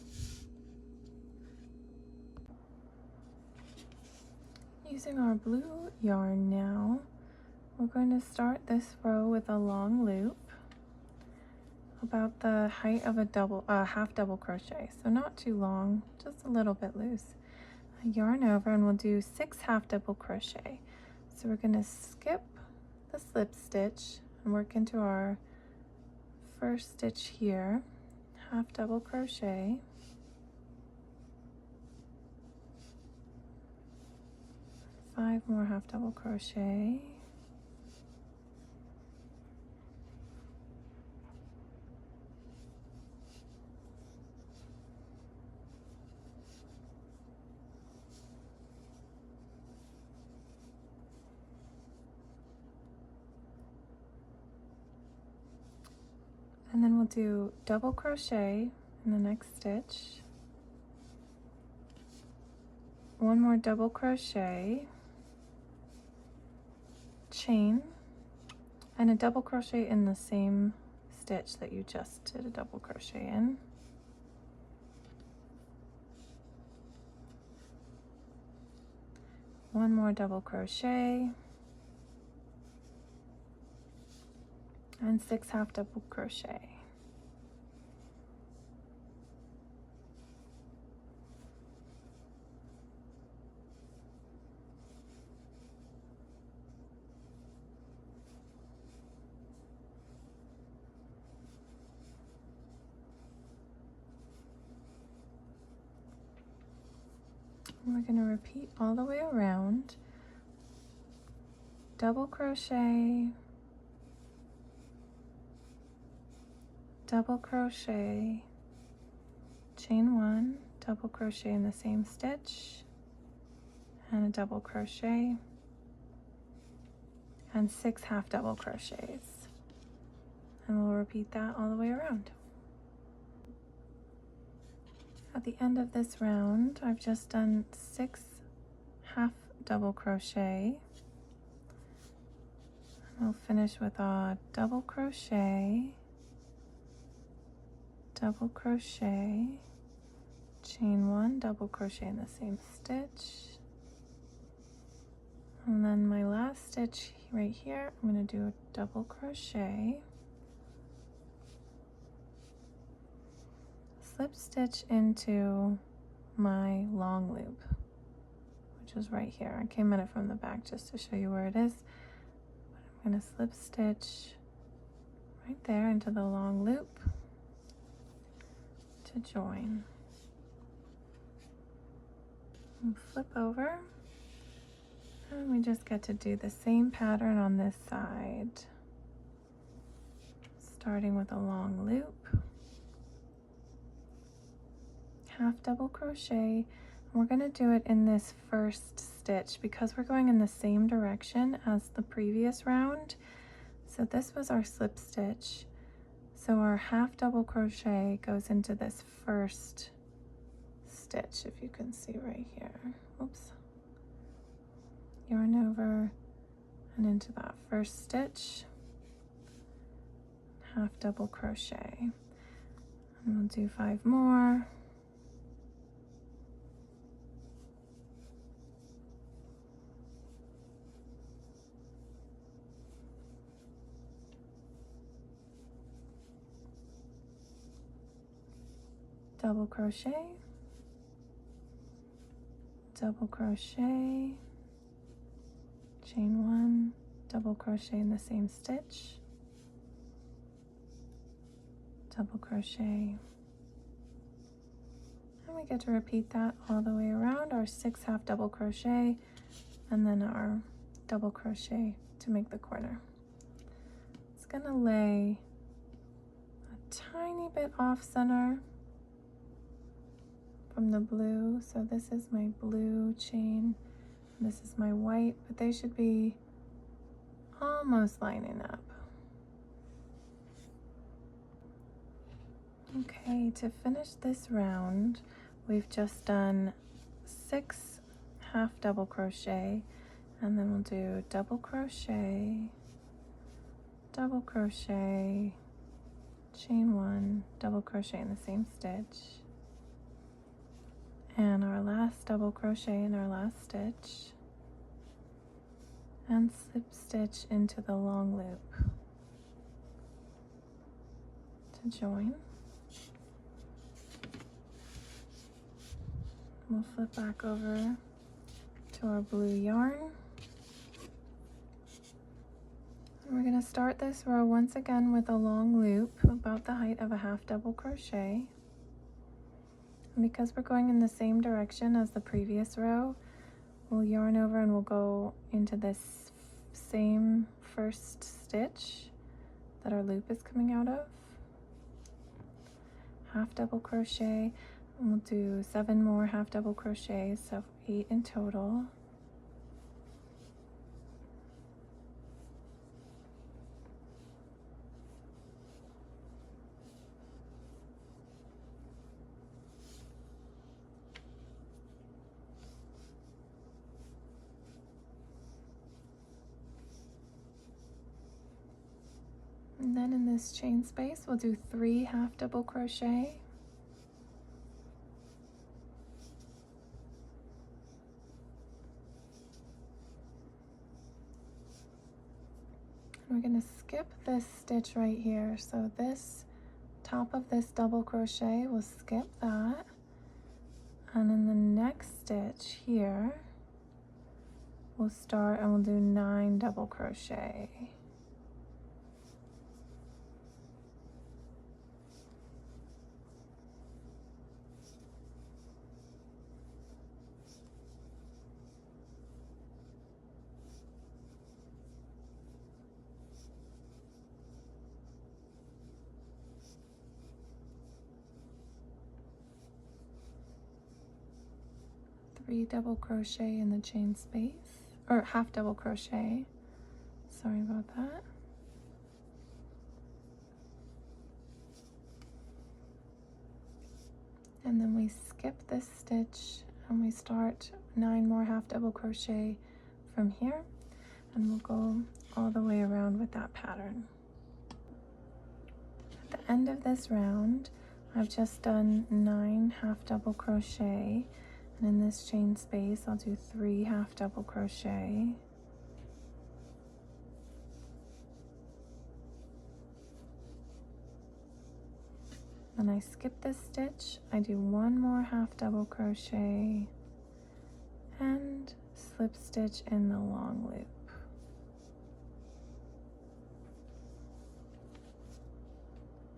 Using our blue yarn now, we're going to start this row with a long loop about the height of a half double crochet, so not too long, just a little bit loose. Yarn over, and we'll do 6 half double crochet. So we're going to skip the slip stitch and work into our first stitch here, half double crochet, five more half double crochet, and then we'll do double crochet in the next stitch, one more double crochet, chain, and a double crochet in the same stitch that you just did a double crochet in. One more double crochet, and 6 half double crochet. And we're going to repeat all the way around. Double crochet, double crochet, chain 1, double crochet in the same stitch, and a double crochet, and 6 half double crochets. And we'll repeat that all the way around. At the end of this round, I've just done 6 half double crochet. We'll finish with a double crochet, double crochet, chain 1, double crochet in the same stitch, and then my last stitch right here, I'm going to do a double crochet, slip stitch into my long loop, which is right here. I came at it from the back just to show you where it is. But I'm going to slip stitch right there into the long loop to join. And flip over, and we just get to do the same pattern on this side, starting with a long loop, half double crochet, and we're going to do it in this first stitch because we're going in the same direction as the previous round. So this was our slip stitch, so our half double crochet goes into this first stitch, if you can see right here. Oops. Yarn over and into that first stitch, half double crochet, and we'll do 5 more, double crochet, double crochet, chain one, double crochet in the same stitch, double crochet, and we get to repeat that all the way around, our 6 half double crochet and then our double crochet to make the corner. It's gonna lay a tiny bit off center from the blue, so this is my blue chain, this is my white, but they should be almost lining up. Okay, to finish this round, we've just done 6 half double crochet, and then we'll do double crochet, chain one, double crochet in the same stitch, and our last double crochet in our last stitch, and slip stitch into the long loop to join. We'll flip back over to our blue yarn. And we're going to start this row once again with a long loop about the height of a half double crochet. And because we're going in the same direction as the previous row, we'll yarn over and we'll go into this same first stitch that our loop is coming out of. Half double crochet, and we'll do 7 more half double crochets, so 8 in total. And then in this chain space, we'll do 3 half double crochet. We're going to skip this stitch right here. So this top of this double crochet, we'll skip that. And in the next stitch here, we'll start and we'll do 9 double crochet. Three double crochet in the chain space, or half double crochet, sorry about that. And then we skip this stitch and we start 9 more half double crochet from here, and we'll go all the way around with that pattern. At the end of this round, I've just done 9 half double crochet. And in this chain space, I'll do 3 half double crochet. Then I skip this stitch, I do 1 more half double crochet and slip stitch in the long loop.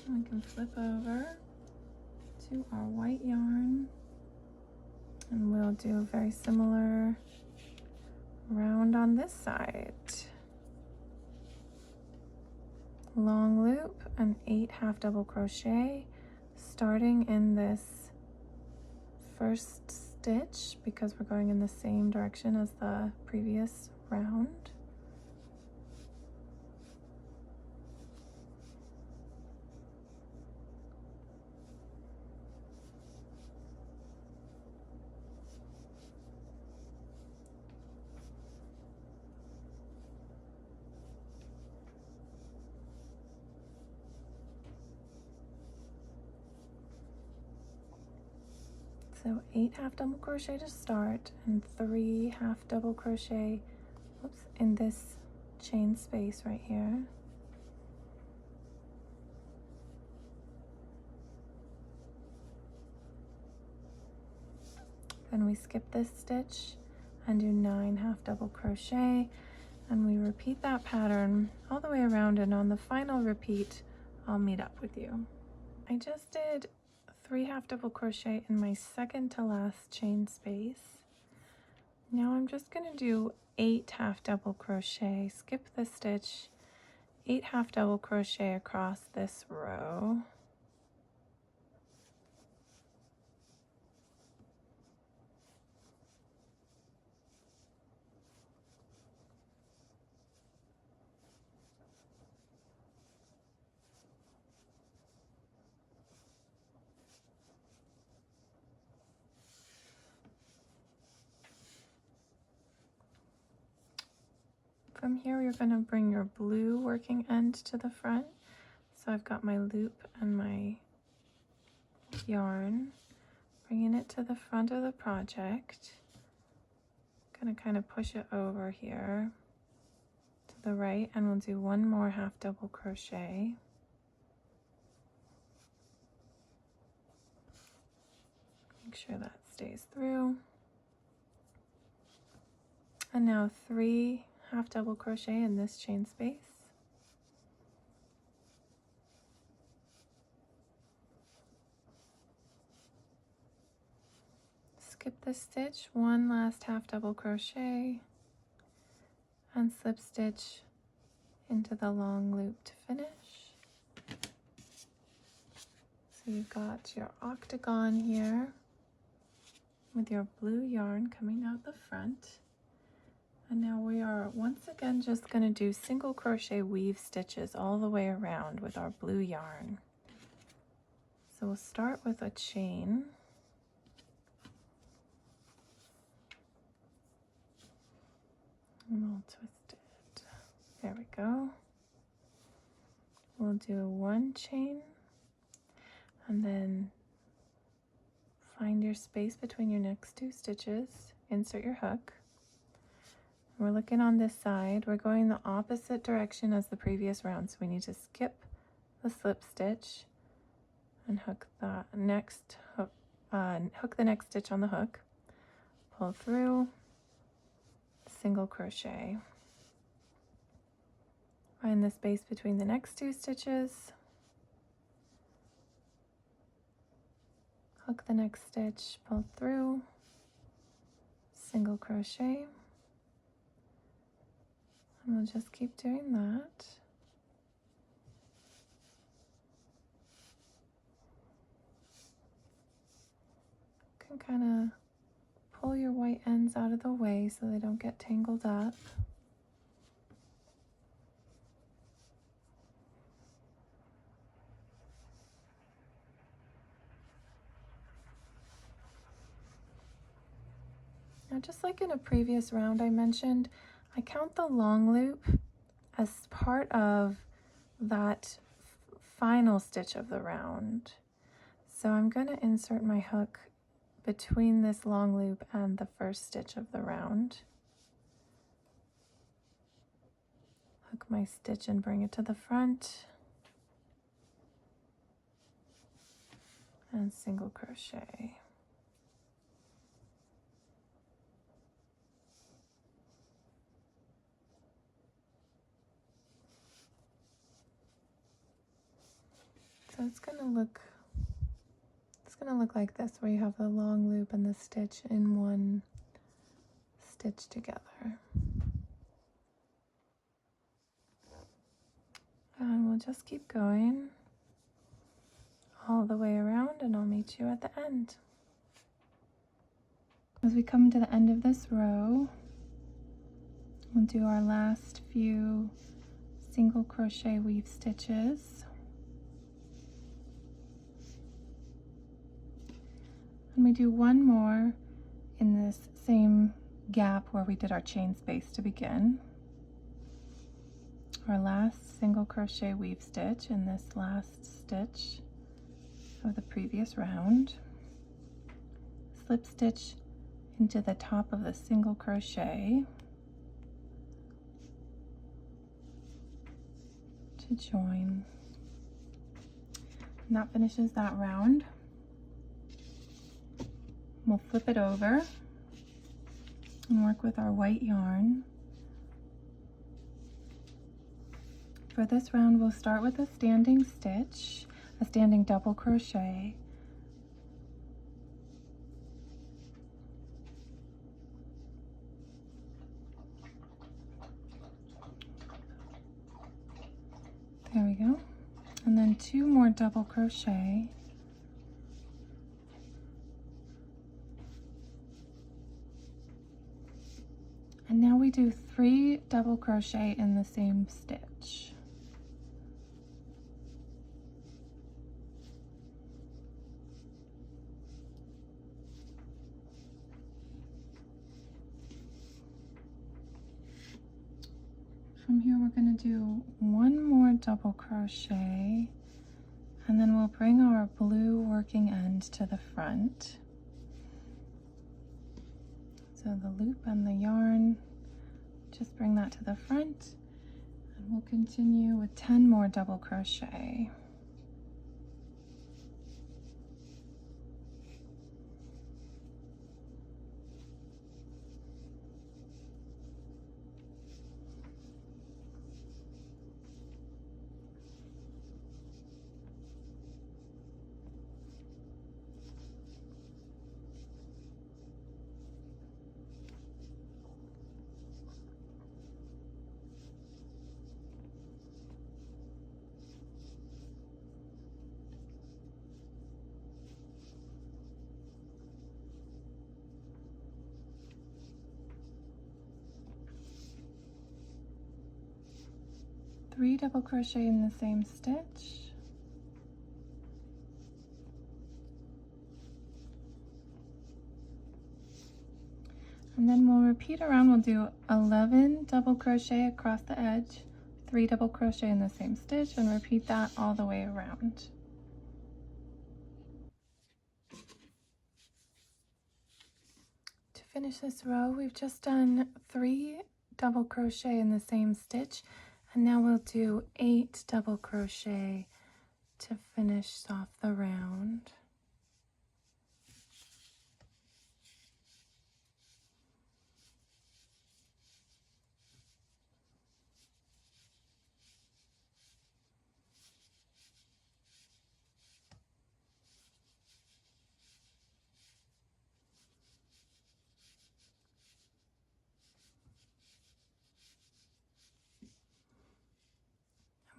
And we can flip over to our white yarn. And we'll do a very similar round on this side. Long loop and 8 half double crochet, starting in this first stitch because we're going in the same direction as the previous round. So 8 half double crochet to start and 3 half double crochet, in this chain space right here. Then we skip this stitch and do 9 half double crochet, and we repeat that pattern all the way around, and on the final repeat I'll meet up with you. I just did 3 half double crochet in my second to last chain space. Now I'm just going to do 8 half double crochet, skip the stitch, 8 half double crochet across this row. From here, you're going to bring your blue working end to the front. So I've got my loop and my yarn, bringing it to the front of the project. Going to kind of push it over here to the right, and we'll do 1 more half double crochet. Make sure that stays through. And now 3 half double crochet in this chain space. Skip the stitch, 1 last half double crochet, and slip stitch into the long loop to finish. So you've got your octagon here with your blue yarn coming out the front. And now we are once again just going to do single crochet weave stitches all the way around with our blue yarn. So we'll start with a chain. And we'll twist it. There we go. We'll do 1 chain, and then find your space between your next 2 stitches, insert your hook. We're looking on this side. We're going the opposite direction as the previous round, so we need to skip the slip stitch and hook the next hook, hook the next stitch on the hook, pull through, single crochet, find the space between the next 2 stitches, hook the next stitch, pull through, single crochet. And we'll just keep doing that. You can kind of pull your white ends out of the way so they don't get tangled up. Now, just like in a previous round I mentioned, I count the long loop as part of that final stitch of the round. So I'm going to insert my hook between this long loop and the first stitch of the round. Hook my stitch and bring it to the front. And single crochet. So it's going to look like this, where you have the long loop and the stitch in one stitch together. And we'll just keep going all the way around, and I'll meet you at the end. As we come to the end of this row, we'll do our last few single crochet weave stitches. And we do 1 more in this same gap where we did our chain space to begin. Our last single crochet weave stitch in this last stitch of the previous round. Slip stitch into the top of the single crochet to join. And that finishes that round. We'll flip it over and work with our white yarn. For this round, we'll start with a standing stitch, a standing double crochet. There we go. And then 2 more double crochet. And now we do 3 double crochet in the same stitch. From here, we're going to do 1 more double crochet, and then we'll bring our blue working end to the front. So the loop and the yarn, just bring that to the front, and we'll continue with 10 more double crochet. Three double crochet in the same stitch. And then we'll repeat around. We'll do 11 double crochet across the edge, 3 double crochet in the same stitch, and repeat that all the way around. To finish this row, we've just done 3 double crochet in the same stitch, and now we'll do 8 double crochet to finish off the round.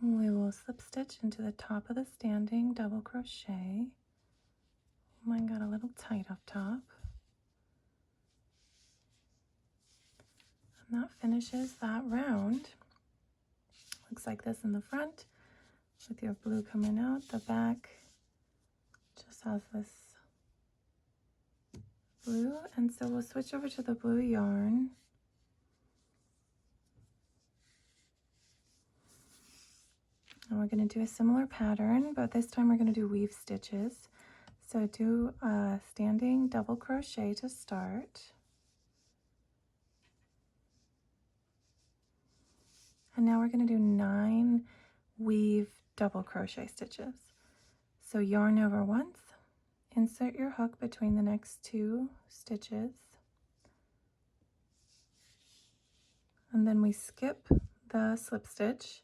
We will slip stitch into the top of the standing double crochet. Mine got a little tight up top. And that finishes that round. Looks like this in the front with your blue coming out. The back just has this blue. And so we'll switch over to the blue yarn. And we're going to do a similar pattern, but this time we're going to do weave stitches. So do a standing double crochet to start. And now we're going to do 9 weave double crochet stitches. So yarn over once, insert your hook between the next 2 stitches, and then we skip the slip stitch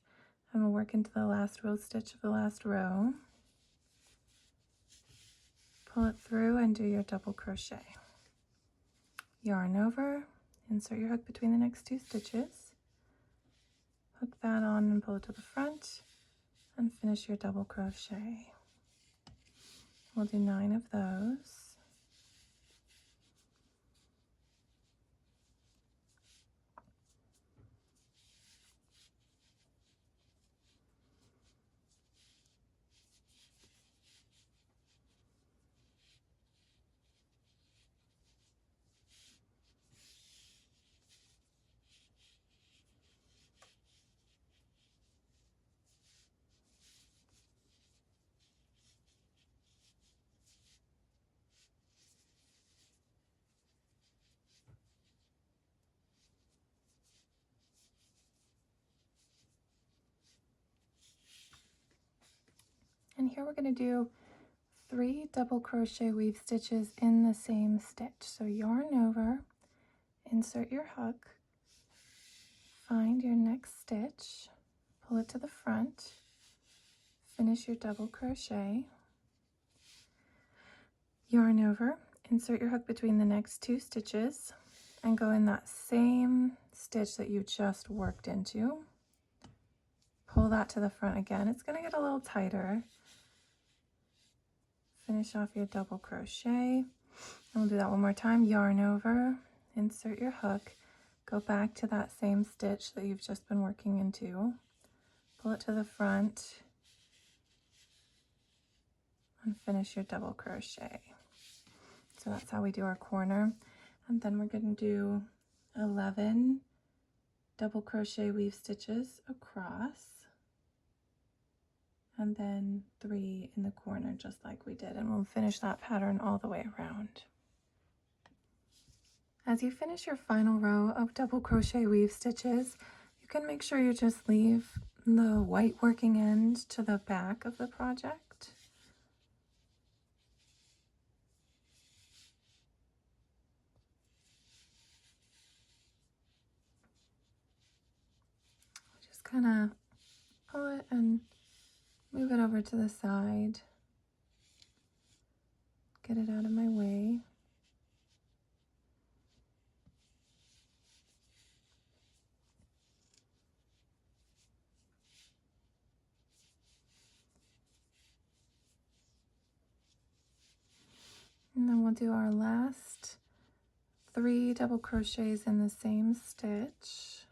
and we'll work into the last row stitch of the last row. Pull it through and do your double crochet. Yarn over, insert your hook between the next 2 stitches, hook that on and pull it to the front, and finish your double crochet. We'll do 9 of those. And here we're going to do 3 double crochet weave stitches in the same stitch. So yarn over, insert your hook, find your next stitch, pull it to the front, finish your double crochet, yarn over, insert your hook between the next 2 stitches, and go in that same stitch that you just worked into. Pull that to the front again. It's going to get a little tighter. Finish off your double crochet, and we'll do that one more time. Yarn over, insert your hook, go back to that same stitch that you've just been working into, pull it to the front, and finish your double crochet. So that's how we do our corner. And then we're going to do 11 double crochet weave stitches across, and then 3 in the corner just like we did, and we'll finish that pattern all the way around. As you finish your final row of double crochet weave stitches, you can make sure you just leave the white working end to the back of the project. Just kind of pull it and move it over to the side. Get it out of my way. And then we'll do our last 3 double crochets in the same stitch.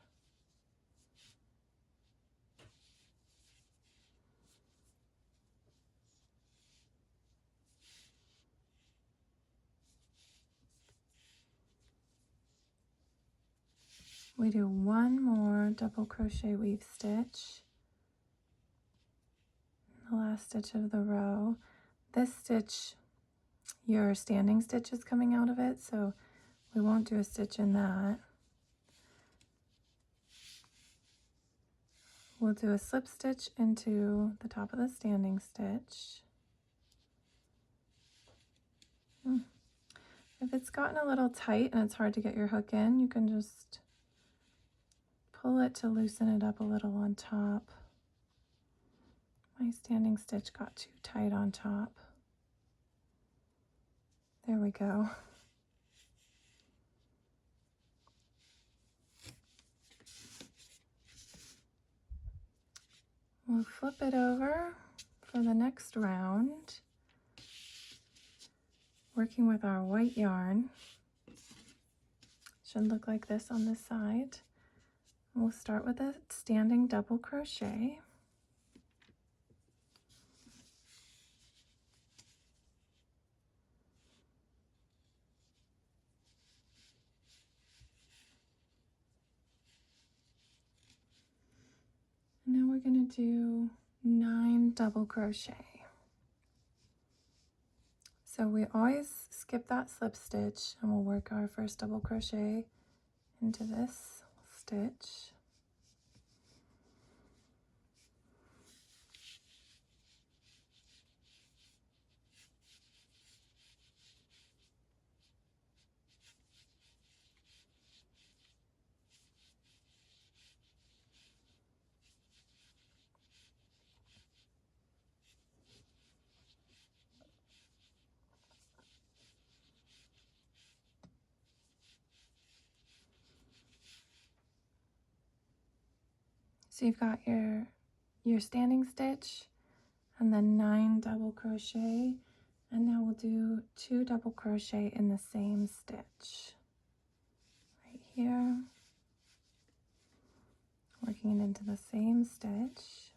We do 1 more double crochet weave stitch, the last stitch of the row. This stitch, your standing stitch is coming out of it, so we won't do a stitch in that. We'll do a slip stitch into the top of the standing stitch. If it's gotten a little tight and it's hard to get your hook in, you can just pull it to loosen it up a little on top. My standing stitch got too tight on top. There we go. We'll flip it over for the next round, working with our white yarn. Should look like this on this side. We'll start with a standing double crochet. And now we're going to do 9 double crochet. So we always skip that slip stitch, and we'll work our first double crochet into this stitch. So you've got your standing stitch and then 9 double crochet, and now we'll do 2 double crochet in the same stitch right here, working it into the same stitch.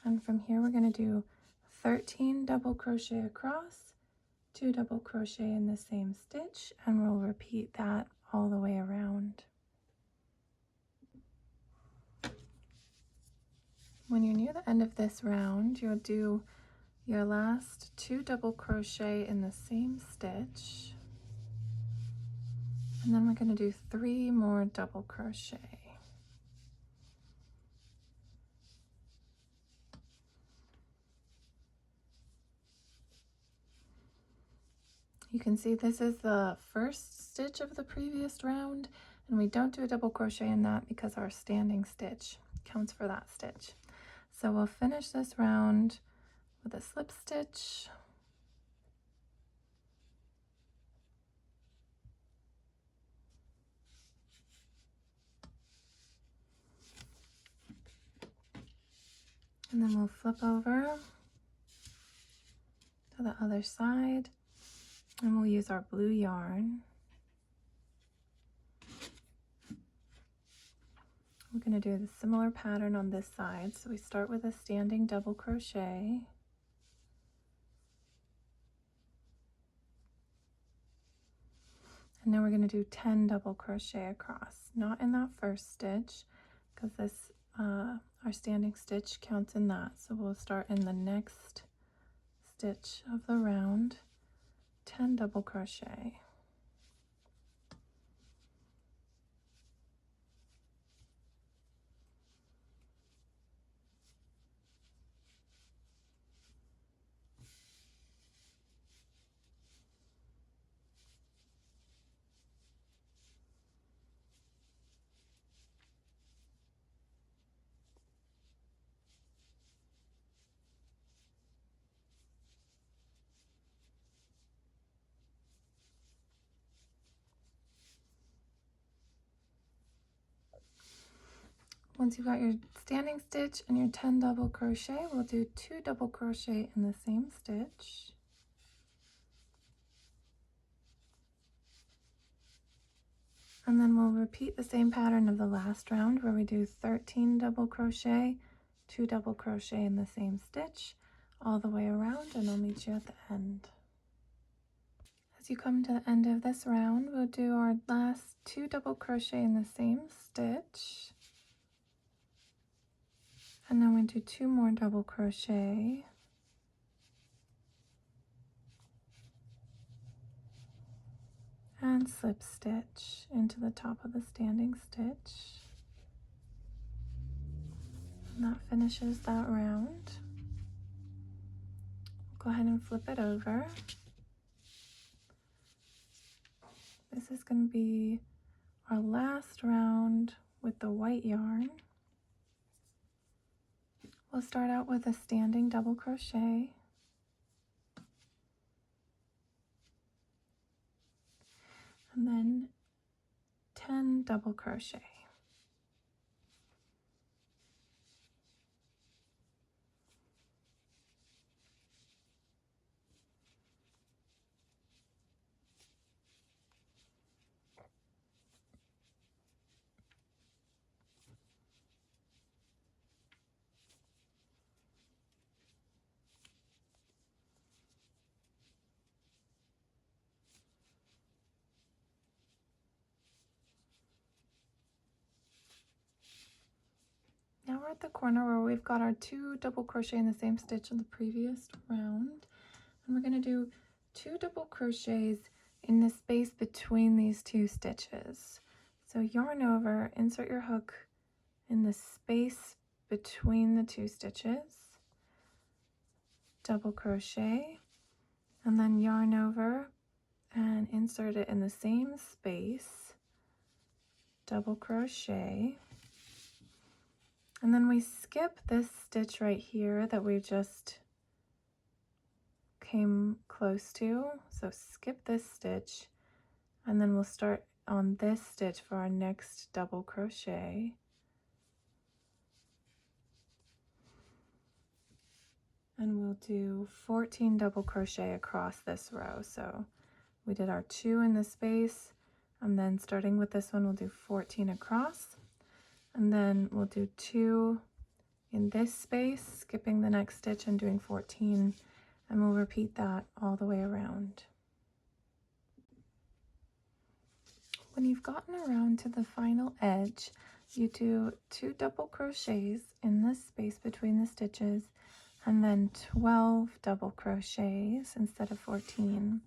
And from here we're going to do 13 double crochet across, 2 double crochet in the same stitch, and we'll repeat that all the way around. When you're near the end of this round, you'll do your last 2 double crochet in the same stitch, and then we're going to do 3 more double crochet. You can see this is the first stitch of the previous round, and we don't do a double crochet in that because our standing stitch counts for that stitch. So we'll finish this round with a slip stitch. And then we'll flip over to the other side, and we'll use our blue yarn. We're going to do the similar pattern on this side. So we start with a standing double crochet. And now we're going to do 10 double crochet across, not in that first stitch, because this our standing stitch counts in that. So we'll start in the next stitch of the round, 10 double crochet. Once you've got your standing stitch and your 10 double crochet, we'll do 2 double crochet in the same stitch. And then we'll repeat the same pattern of the last round where we do 13 double crochet, 2 double crochet in the same stitch all the way around, and I'll meet you at the end. As you come to the end of this round, we'll do our last 2 double crochet in the same stitch. And then we do 2 more double crochet. And slip stitch into the top of the standing stitch. And that finishes that round. Go ahead and flip it over. This is going to be our last round with the white yarn. We'll start out with a standing double crochet. And then 10 double crochet. Now we're at the corner where we've got our 2 double crochet in the same stitch in the previous round, and we're going to do 2 double crochets in the space between these 2 stitches. So yarn over, insert your hook in the space between the 2 stitches, double crochet, and then yarn over and insert it in the same space, double crochet. And then we skip this stitch right here that we just came close to. So skip this stitch, and then we'll start on this stitch for our next double crochet. And we'll do 14 double crochet across this row. So we did our 2 in the space, and then starting with this one, we'll do 14 across. And then we'll do 2 in this space, skipping the next stitch and doing 14, and we'll repeat that all the way around. When you've gotten around to the final edge, you do 2 double crochets in this space between the stitches, and then 12 double crochets instead of 14. And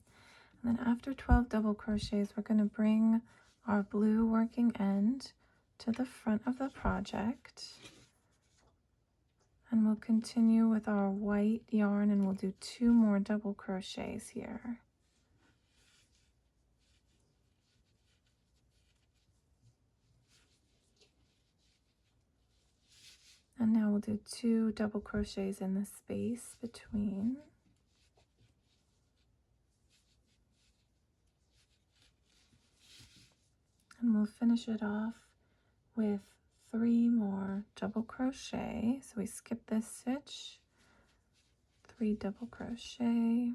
then after 12 double crochets, we're going to bring our blue working end to the front of the project, and we'll continue with our white yarn, and we'll do 2 more double crochets here. And now we'll do 2 double crochets in the space between. And we'll finish it off with 3 more double crochet. So we skip this stitch, 3 double crochet,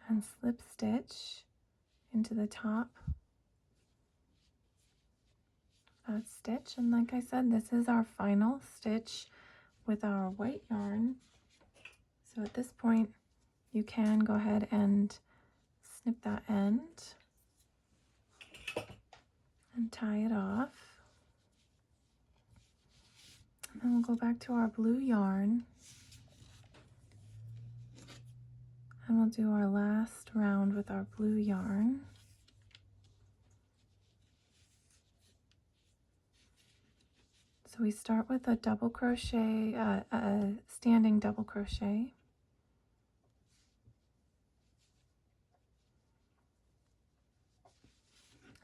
and slip stitch into the top of that stitch. And like I said, this is our final stitch with our white yarn. So at this point, you can go ahead and snip that end and tie it off. And then we'll go back to our blue yarn and we'll do our last round with our blue yarn. So we start with a double crochet, a standing double crochet.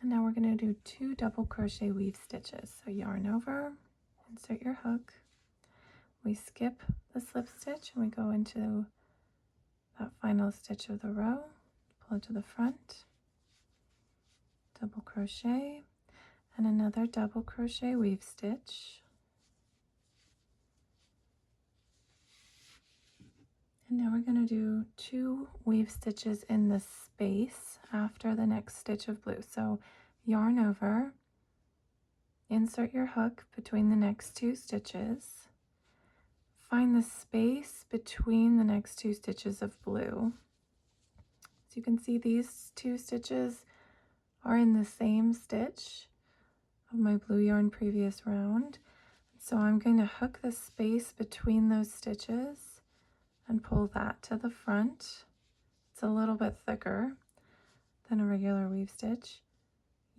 And now we're going to do 2 double crochet weave stitches. So yarn over, insert your hook, we skip the slip stitch and we go into that final stitch of the row, pull it to the front, double crochet, and another double crochet weave stitch. And now we're going to do 2 weave stitches in the space after the next stitch of blue. So yarn over, insert your hook between the next 2 stitches, find the space between the next 2 stitches of blue. So you can see these 2 stitches are in the same stitch of my blue yarn previous round. So I'm going to hook the space between those stitches and pull that to the front. It's a little bit thicker than a regular weave stitch.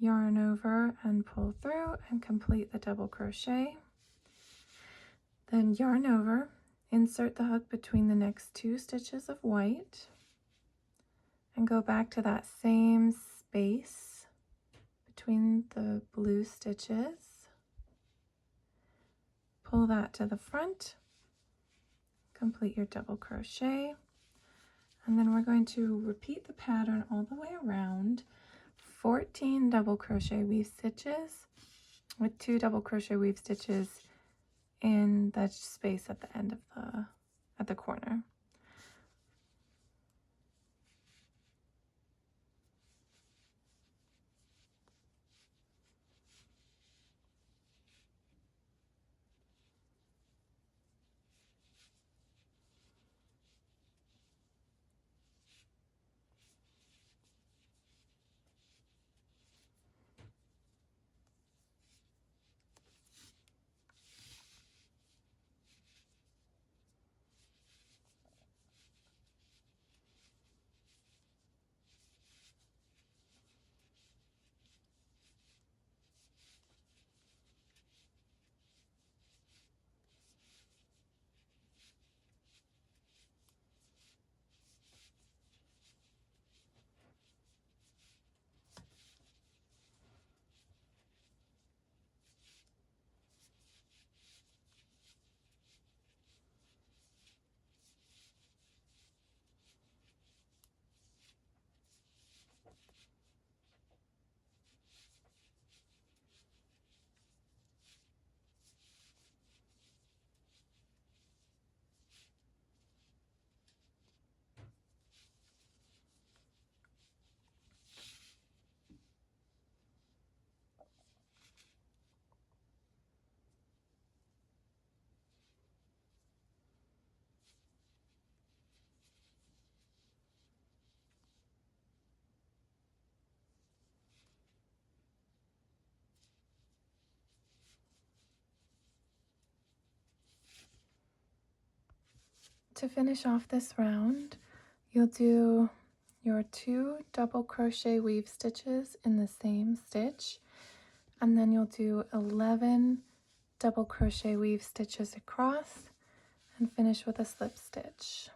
Yarn over and pull through and complete the double crochet. Then yarn over, insert the hook between the next 2 stitches of white and go back to that same space between the blue stitches. Pull that to the front, complete your double crochet, and then we're going to repeat the pattern all the way around. 14 double crochet weave stitches with 2 double crochet weave stitches in the space at the end of the corner. To finish off this round, you'll do your 2 double crochet weave stitches in the same stitch, and then you'll do 11 double crochet weave stitches across and finish with a slip stitch.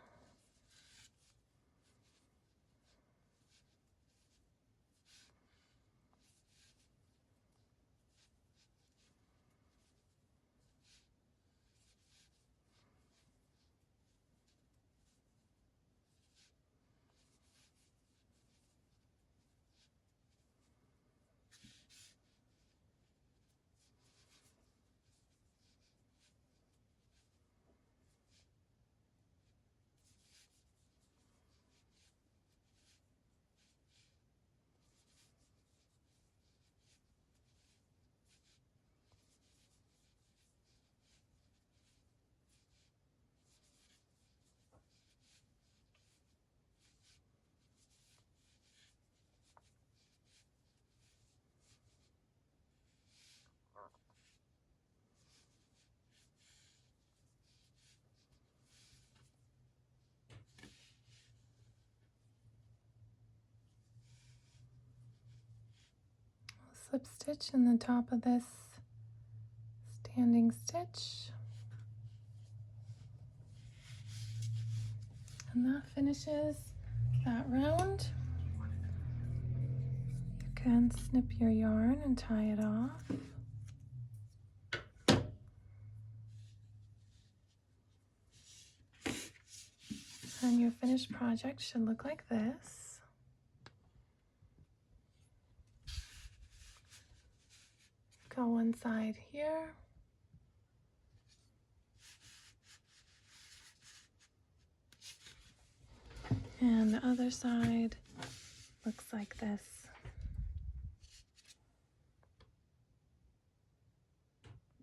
slip stitch in the top of this standing stitch. And that finishes that round. You can snip your yarn and tie it off. And your finished project should look like this. Got one side here. And the other side looks like this.